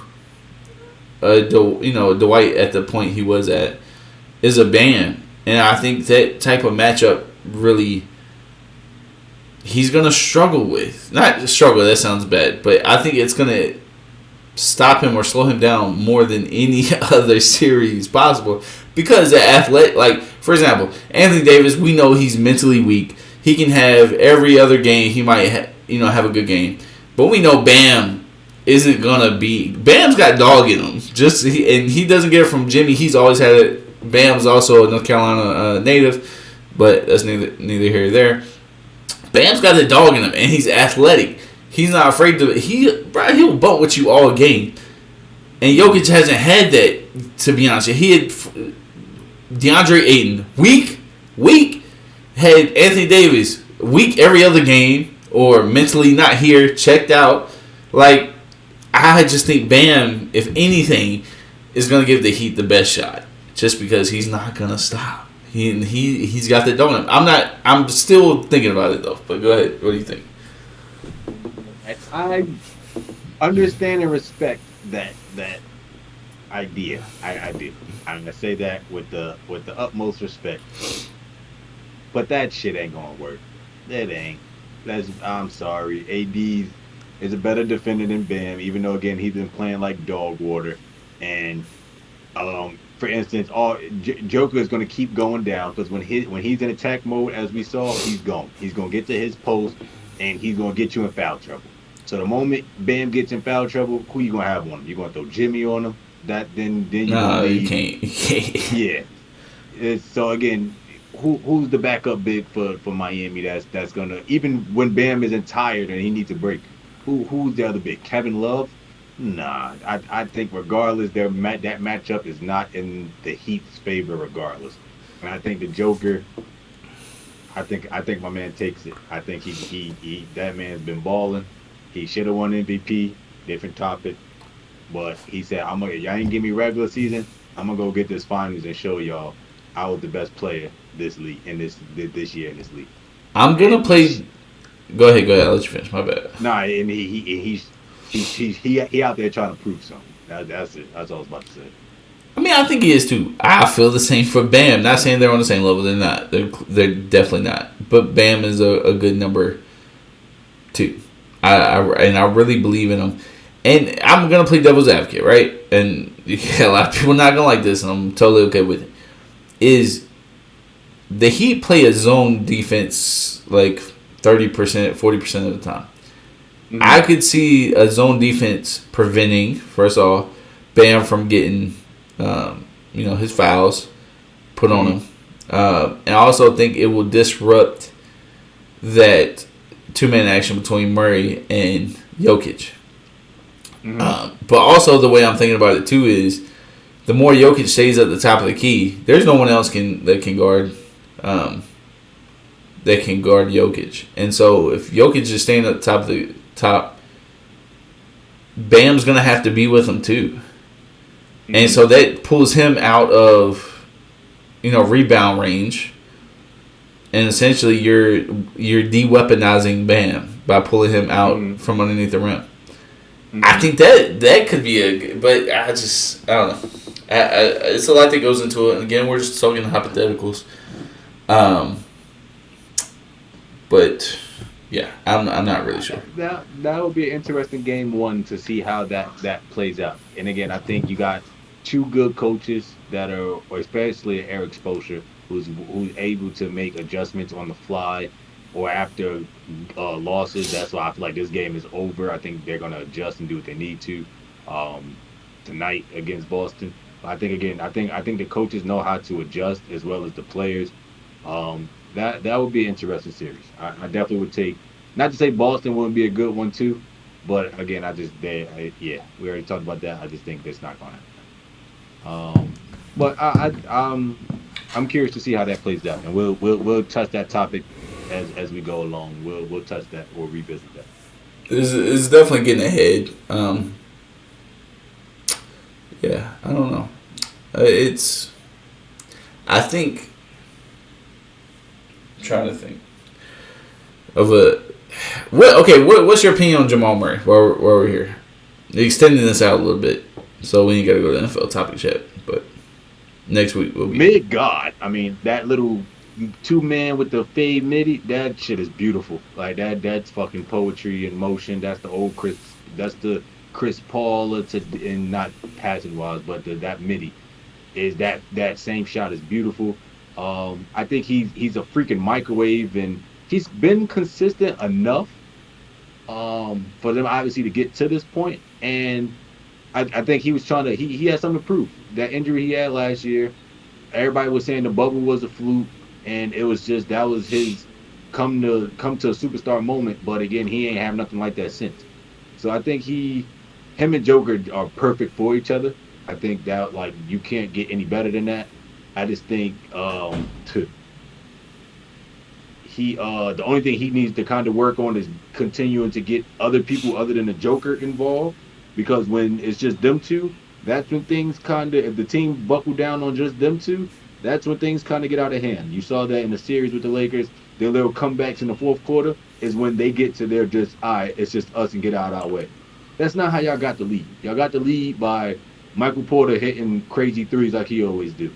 Dwight at the point he was at is a Bam, and I think that type of matchup really he's gonna struggle with. Not struggle. That sounds bad, but I think it's gonna stop him or slow him down more than any other series possible because the athletic, like for example, Anthony Davis, we know he's mentally weak. He can have every other game. He might have a good game, but we know Bam isn't gonna be. Bam's got dog in him. And he doesn't get it from Jimmy. He's always had it. Bam's also a North Carolina native, but that's neither here nor there. Bam's got the dog in him, and he's athletic. He's not afraid to. He'll bump with you all game. And Jokic hasn't had that, to be honest. He had DeAndre Ayton, weak. Had Anthony Davis, weak every other game, or mentally not here, checked out. Like, I just think Bam, if anything, is going to give the Heat the best shot. Just because he's not going to stop. He's got the dog in him. I'm still thinking about it, though. But go ahead. What do you think? I understand and respect that idea. I do. I'm gonna say that with the utmost respect. But that shit ain't gonna work. That ain't. I'm sorry. AD is a better defender than Bam, even though again he's been playing like dog water. And for instance, Joker is gonna keep going down because when he's in attack mode, as we saw, he's gone. He's gonna get to his post and he's gonna get you in foul trouble. So the moment Bam gets in foul trouble, who you gonna have on him? You gonna throw Jimmy on him? Then you No, gonna you leave. can't. Yeah. So again, who's the backup big for Miami? That's gonna, even when Bam isn't tired and he needs a break. Who's the other big? Kevin Love? Nah, I think regardless, that matchup is not in the Heat's favor regardless. And I think the Joker. I think my man takes it. I think he that man's been balling. He should have won MVP. Different topic, but he said, y'all ain't give me regular season. I'm gonna go get this finals and show y'all I was the best player this league in this year in this league." I'm gonna play. Go ahead. I'll let you finish. My bad. Nah, and he out there trying to prove something. That's it. That's all I was about to say. I mean, I think he is too. I feel the same for Bam. Not saying they're on the same level. They're not. They're definitely not. But Bam is a good number two. I really believe in him. And I'm gonna play devil's advocate, right? And a lot of people not gonna like this, and I'm totally okay with it. Is the Heat play a zone defense like 30%, 40% of the time? Mm-hmm. I could see a zone defense preventing, first of all, Bam from getting his fouls put on him. And I also think it will disrupt that two-man action between Murray and Jokic. Mm-hmm. But also the way I'm thinking about it too is the more Jokic stays at the top of the key, there's no one else that can guard Jokic. And so if Jokic is staying at the top, Bam's gonna have to be with him too. Mm-hmm. And so that pulls him out of rebound range. And essentially you're de-weaponizing Bam by pulling him out from underneath the rim. Mm-hmm. I think that could be but I don't know. It's a lot that goes into it. And again, we're just talking hypotheticals. But yeah, I'm not really sure. That would be an interesting game one to see how that plays out. And again, I think you got two good coaches that are, or especially Eric Spoelstra, who's able to make adjustments on the fly or after losses. That's why I feel like this game is over. I think they're gonna adjust and do what they need to um, tonight against Boston. But I think again, I think the coaches know how to adjust as well as the players. That would be an interesting series. I definitely would take. Not to say Boston wouldn't be a good one too, but again, yeah, we already talked about that. I just think that's not gonna happen. But I'm curious to see how that plays out, and we'll touch that topic as we go along. We'll touch that or revisit that. It's definitely getting ahead. Yeah, I don't know. It's. I think. I'm trying to think of a. What? Okay. What's your opinion on Jamal Murray? While we're here, extending this out a little bit, so we ain't got to go to the NFL topic chat. But next week we'll be. Mid God, I mean that little 2 man with the fade midi, that shit is beautiful. Like that's fucking poetry in motion. That's the old Chris. That's the Chris Paul and not passing wise, but that midi is that same shot is beautiful. I think he's a freaking microwave, and he's been consistent enough for them obviously to get to this point. And I think he was trying to he had something to prove. That injury he had last year, everybody was saying the bubble was a fluke, and it was just that was his come to a superstar moment. But again, he ain't have nothing like that since. So I think him and Joker are perfect for each other. I think that like you can't get any better than that. I just think the only thing he needs to kind of work on is continuing to get other people other than the Joker involved, because when it's just them two, that's when things kind of, if the team buckle down on just them two, that's when things kind of get out of hand. You saw that in the series with the Lakers. Their little comebacks in the fourth quarter is when they get to their just, all right, it's just us and get out of our way. That's not how y'all got the lead. Y'all got the lead by Michael Porter hitting crazy threes like he always do.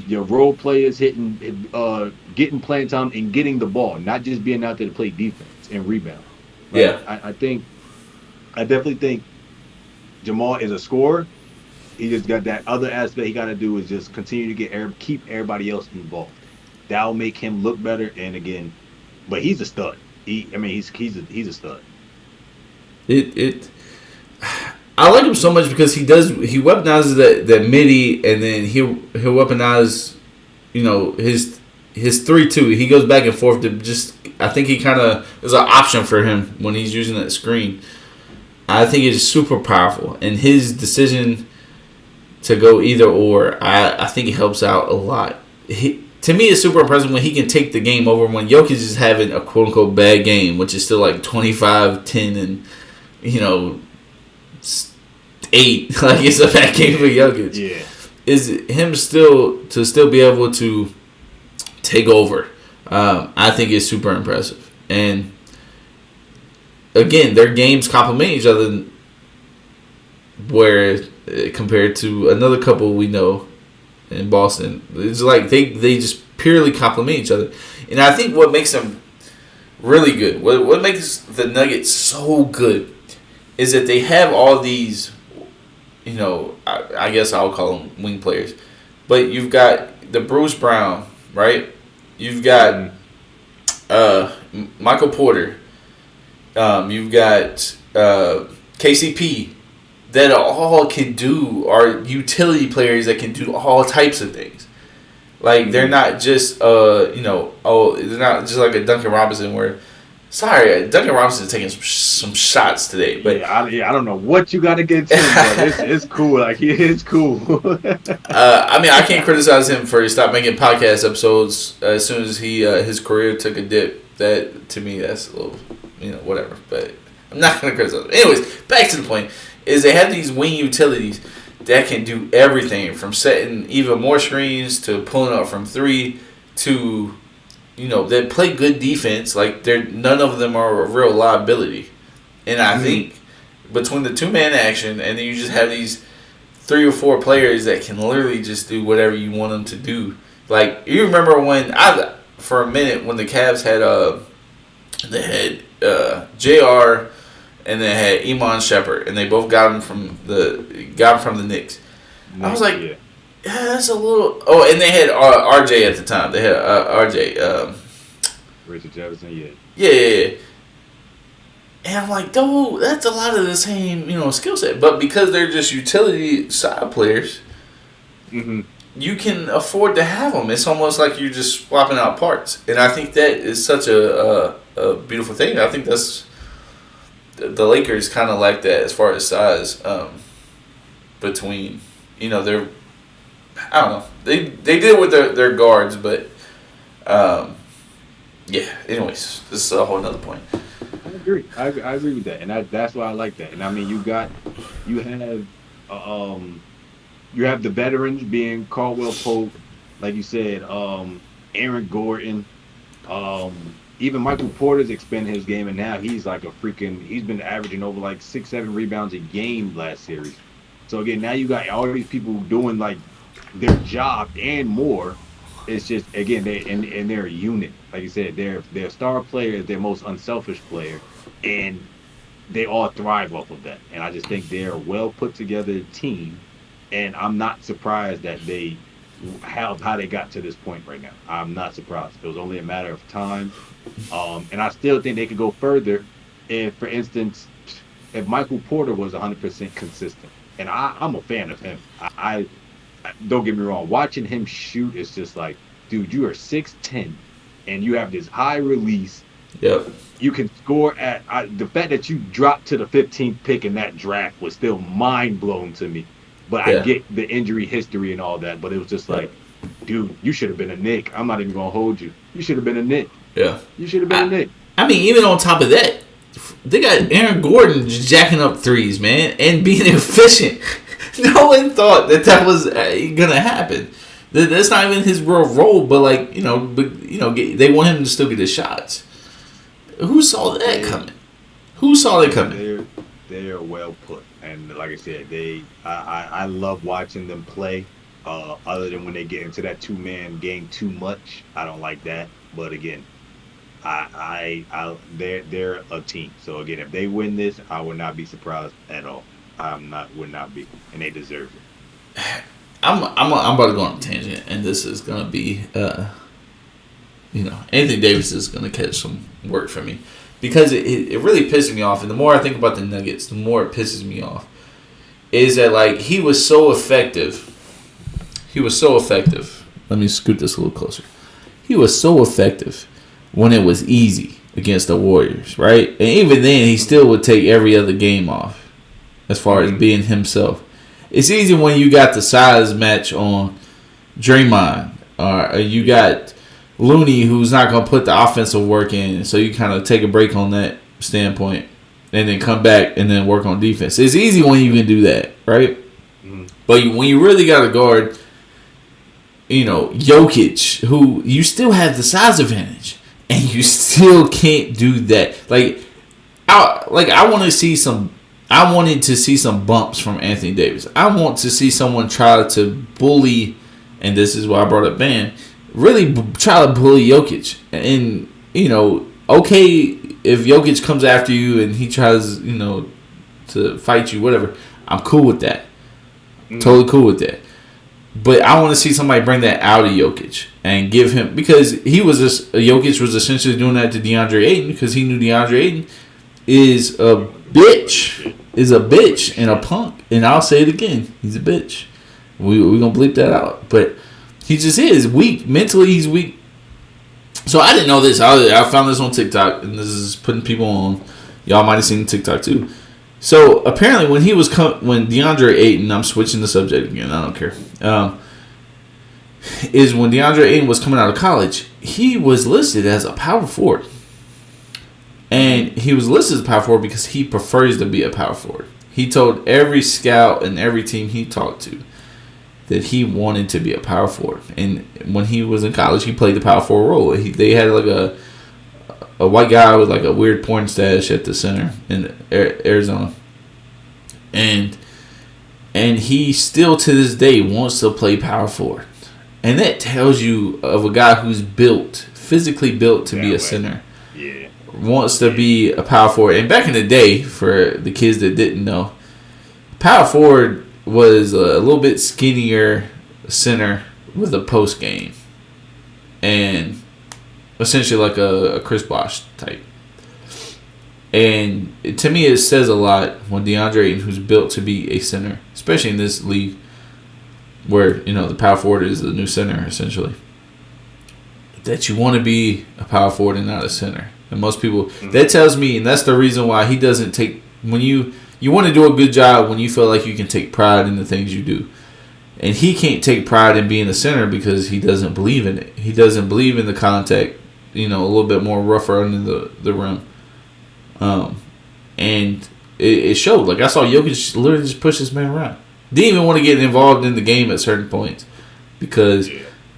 Your role players getting playing time and getting the ball, not just being out there to play defense and rebound. Like Yeah. I definitely think Jamal is a scorer. He just got that other aspect he got to do is just continue to keep everybody else involved. That'll make him look better. And again, but he's a stud. I mean, he's a stud. It. I like him so much because he weaponizes that midi, and then he'll weaponize, his 3-2. He goes back and forth to just. I think he kind of is an option for him when he's using that screen. I think it's super powerful, and his decision to go either or, I think it helps out a lot. To me, it's super impressive when he can take the game over when Jokic is having a quote unquote bad game, which is still like 25, 10, and 8. Like it's a bad game for Jokic. Yeah. Is him still be able to take over? I think it's super impressive, and again, their games complement each other. Where compared to another couple we know in Boston, it's like they just purely complement each other, and I think what makes them really good, what makes the Nuggets so good, is that they have all these, I guess I'll call them wing players, but you've got the Bruce Brown, right? You've got Michael Porter, you've got KCP. That all can do are utility players that can do all types of things. Like they're not just they're not just like a Duncan Robinson where, sorry, Duncan Robinson is taking some shots today, but I don't know what you got against him, but it's cool. Like he is cool. I can't criticize him for stop making podcast episodes as soon as his career took a dip. That to me that's a little whatever, but I'm not gonna criticize him. Anyways, back to the point. Is they have these wing utilities that can do everything from setting even more screens to pulling up from 3 to, they play good defense. Like none of them are a real liability. And I think between the 2-man action and then you just have these 3 or 4 players that can literally just do whatever you want them to do. Like you remember when for a minute when the Cavs had JR. And they had Iman Shepherd, and they both got him from the Knicks. I was like, yeah, that's a little. Oh, and they had RJ at the time. They had RJ Richard Jefferson, yeah. Yeah. And I'm like, dude, that's a lot of the same, skill set. But because they're just utility side players, Mm-hmm. you can afford to have them. It's almost like you're just swapping out parts. And I think that is such a beautiful thing. I think that's the Lakers kind of like that as far as size between, they're, I don't know. They did it with their guards, but yeah. Anyways, this is a whole nother point. I agree. I agree with that, and that's why I like that. And I mean, you have you have the veterans being Caldwell Pope, like you said, Aaron Gordon, even Michael Porter's expanded his game, and now he's like a freaking. He's been averaging over like 6-7 rebounds a game last series. So again, now you got all these people doing like their job and more. It's just again and they're a unit. Like you said, they're star players, their most unselfish player, and they all thrive off of that. And I just think they're a well put together team. And I'm not surprised that they how they got to this point right now. I'm not surprised. It was only a matter of time. And I still think they could go further if, for instance, if Michael Porter was 100% consistent. And I'm a fan of him. I don't get me wrong. Watching him shoot is just like, dude, you are 6'10", and you have this high release. Yep. You can score at the fact that you dropped to the 15th pick in that draft was still mind blowing to me. But Yeah. I get the injury history and all that. But it was just like, dude, you should have been a Knick. I'm not even gonna hold you. You should have been a Knick. Yeah. You should have been a Knick. I mean, even on top of that, they got Aaron Gordon jacking up threes, man, and being efficient. No one thought that was gonna happen. That's not even his real role, but they want him to still get his shots. Who saw that coming? Who saw that coming? They're well put, and like I said, I love watching them play. Other than when they get into that 2-man game too much, I don't like that. But again, they're a team. So again, if they win this, I would not be surprised at all. Would not be, and they deserve it. I'm about to go on a tangent, and this is gonna be, Anthony Davis is gonna catch some work for me because it really pisses me off. And the more I think about the Nuggets, the more it pisses me off. Is that he was so effective? He was so effective. Let me scoot this a little closer. He was so effective when it was easy against the Warriors, right? And even then, he still would take every other game off. As far as being himself, it's easy when you got the size match on Draymond, or you got Looney, who's not going to put the offensive work in, so you kind of take a break on that standpoint, and then come back and then work on defense. It's easy when you can do that, right? Mm-hmm. But when you really got to guard, Jokic, who you still have the size advantage, and you still can't do that. I wanted to see some bumps from Anthony Davis. I want to see someone try to bully, and this is why I brought up Bam, really try to bully Jokic. And, okay, if Jokic comes after you and he tries, to fight you, whatever, I'm cool with that. Totally cool with that. But I want to see somebody bring that out of Jokic and give him, because Jokic was essentially doing that to DeAndre Ayton because he knew DeAndre Ayton is a bitch and a punk. And I'll say it again. He's a bitch. We're going to bleep that out. But he just is weak. Mentally, he's weak. So I didn't know this. I found this on TikTok, and this is putting people on. Y'all might have seen TikTok too. So apparently when when DeAndre Ayton, I'm switching the subject again. I don't care. Is when DeAndre Ayton was coming out of college, he was listed as a power forward. And he was listed as a power forward because he prefers to be a power forward. He told every scout and every team he talked to that he wanted to be a power forward. And when he was in college, he played the power forward role. They had a white guy with a weird porn stash at the center in Arizona. And he still to this day wants to play power forward. And that tells you of a guy who's physically built to be a center. Yeah. Wants to be a power forward. And back in the day, for the kids that didn't know, power forward was a little bit skinnier center with a post game. And essentially like a Chris Bosh type. And to me, it says a lot when DeAndre Ayton, who's built to be a center, especially in this league, where the power forward is the new center essentially, that you want to be a power forward and not a center. And most people, that tells me, and that's the reason why he doesn't take, when you want to do a good job when you feel like you can take pride in the things you do. And he can't take pride in being a center because he doesn't believe in it. He doesn't believe in the contact, a little bit more rougher under the rim. And it showed. Like, I saw Jokic literally just push this man around. Didn't even want to get involved in the game at certain points because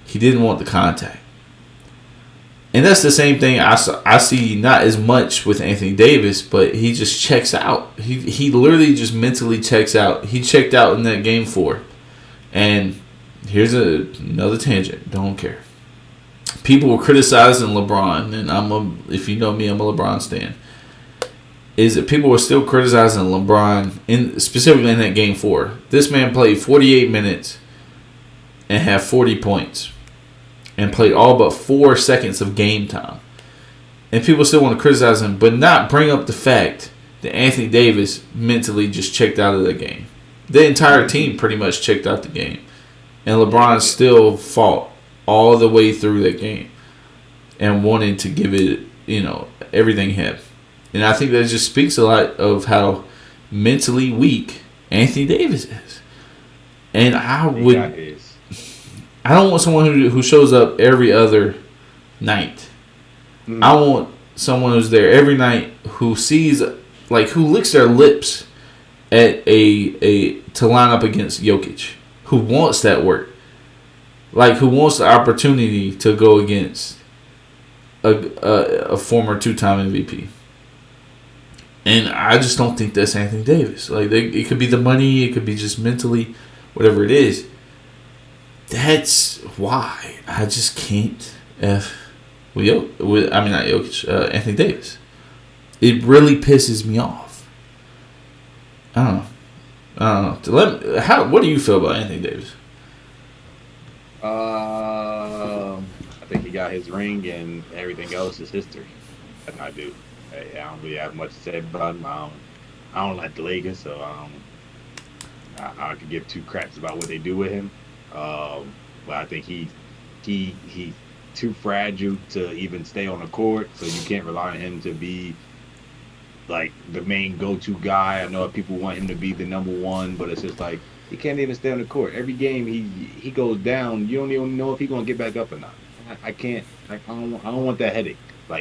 he didn't want the contact. And that's the same thing I see not as much with Anthony Davis, but he just checks out. He literally just mentally checks out. He checked out in that game 4. And here's another tangent. Don't care. People were criticizing LeBron, and if you know me, I'm a LeBron stan. Is that people were still criticizing LeBron, specifically in that game 4. This man played 48 minutes and had 40 points and played all but 4 seconds of game time. And people still want to criticize him, but not bring up the fact that Anthony Davis mentally just checked out of the game. The entire team pretty much checked out the game. And LeBron still fought all the way through that game and wanted to give it, everything he had. And I think that just speaks a lot of how mentally weak Anthony Davis is. And I don't want someone who shows up every other night. I want someone who's there every night who sees, who licks their lips at to line up against Jokic, who wants that work, who wants the opportunity to go against a former 2-time MVP. And I just don't think that's Anthony Davis. It could be the money, it could be just mentally, whatever it is. That's why I just can't not Jokic, Anthony Davis. It really pisses me off. I don't know. What do you feel about Anthony Davis? I think he got his ring, and everything else is history. And I do. I don't really have much to say about him. I don't like the Lakers, so I could give 2 craps about what they do with him. But I think he's too fragile to even stay on the court, so you can't rely on him to be the main go-to guy. I know people want him to be the number 1, but it's just he can't even stay on the court. Every game he goes down, you don't even know if he's gonna get back up or not. I can't. I don't want that headache.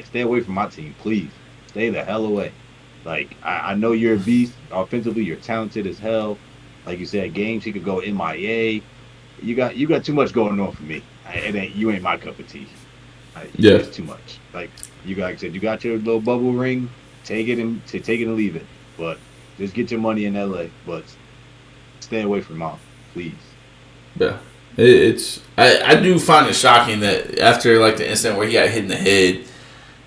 Stay away from my team, please. Stay the hell away. I know you're a beast. Offensively, you're talented as hell. Like you said, games he could go MIA. You got too much going on for me. You ain't my cup of tea. It's too much. You got your little bubble ring. Take it and leave it. But just get your money in LA. But stay away from mom, please. Yeah, I do find it shocking that after the incident where he got hit in the head,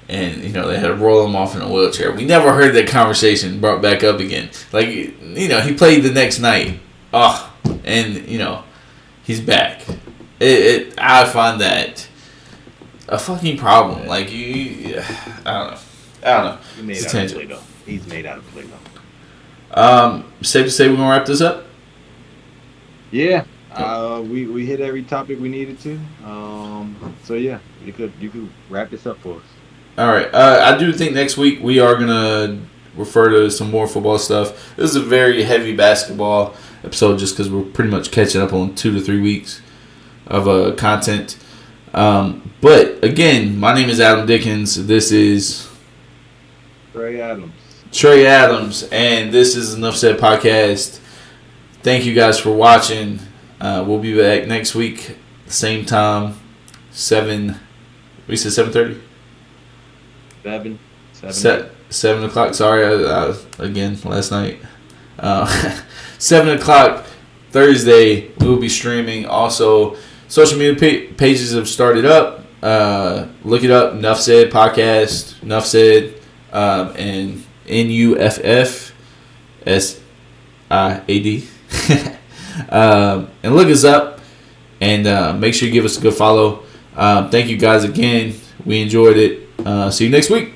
and they had to roll him off in a wheelchair, we never heard that conversation brought back up again. He played the next night. And he's back. I find that a fucking problem. I don't know. He's made out of play though. Safe to say we're gonna wrap this up. Yeah. We hit every topic we needed to. So yeah, you could wrap this up for us. All right. I do think next week we are gonna refer to some more football stuff. This is a very heavy basketball episode just because we're pretty much catching up on 2 to 3 weeks of content. But again, my name is Adam Dickens. This is Trey Adams, and this is Enough Said Podcast. Thank you guys for watching. We'll be back next week, same time, 7. We said 7:30. 7 o'clock. Sorry, again last night. 7 o'clock Thursday. We will be streaming. Also, social media pages have started up. Look it up. Enough Said Podcast. Enough Said. And NUFFSIAD. And look us up. And make sure you give us a good follow. Thank you guys again. We enjoyed it. See you next week.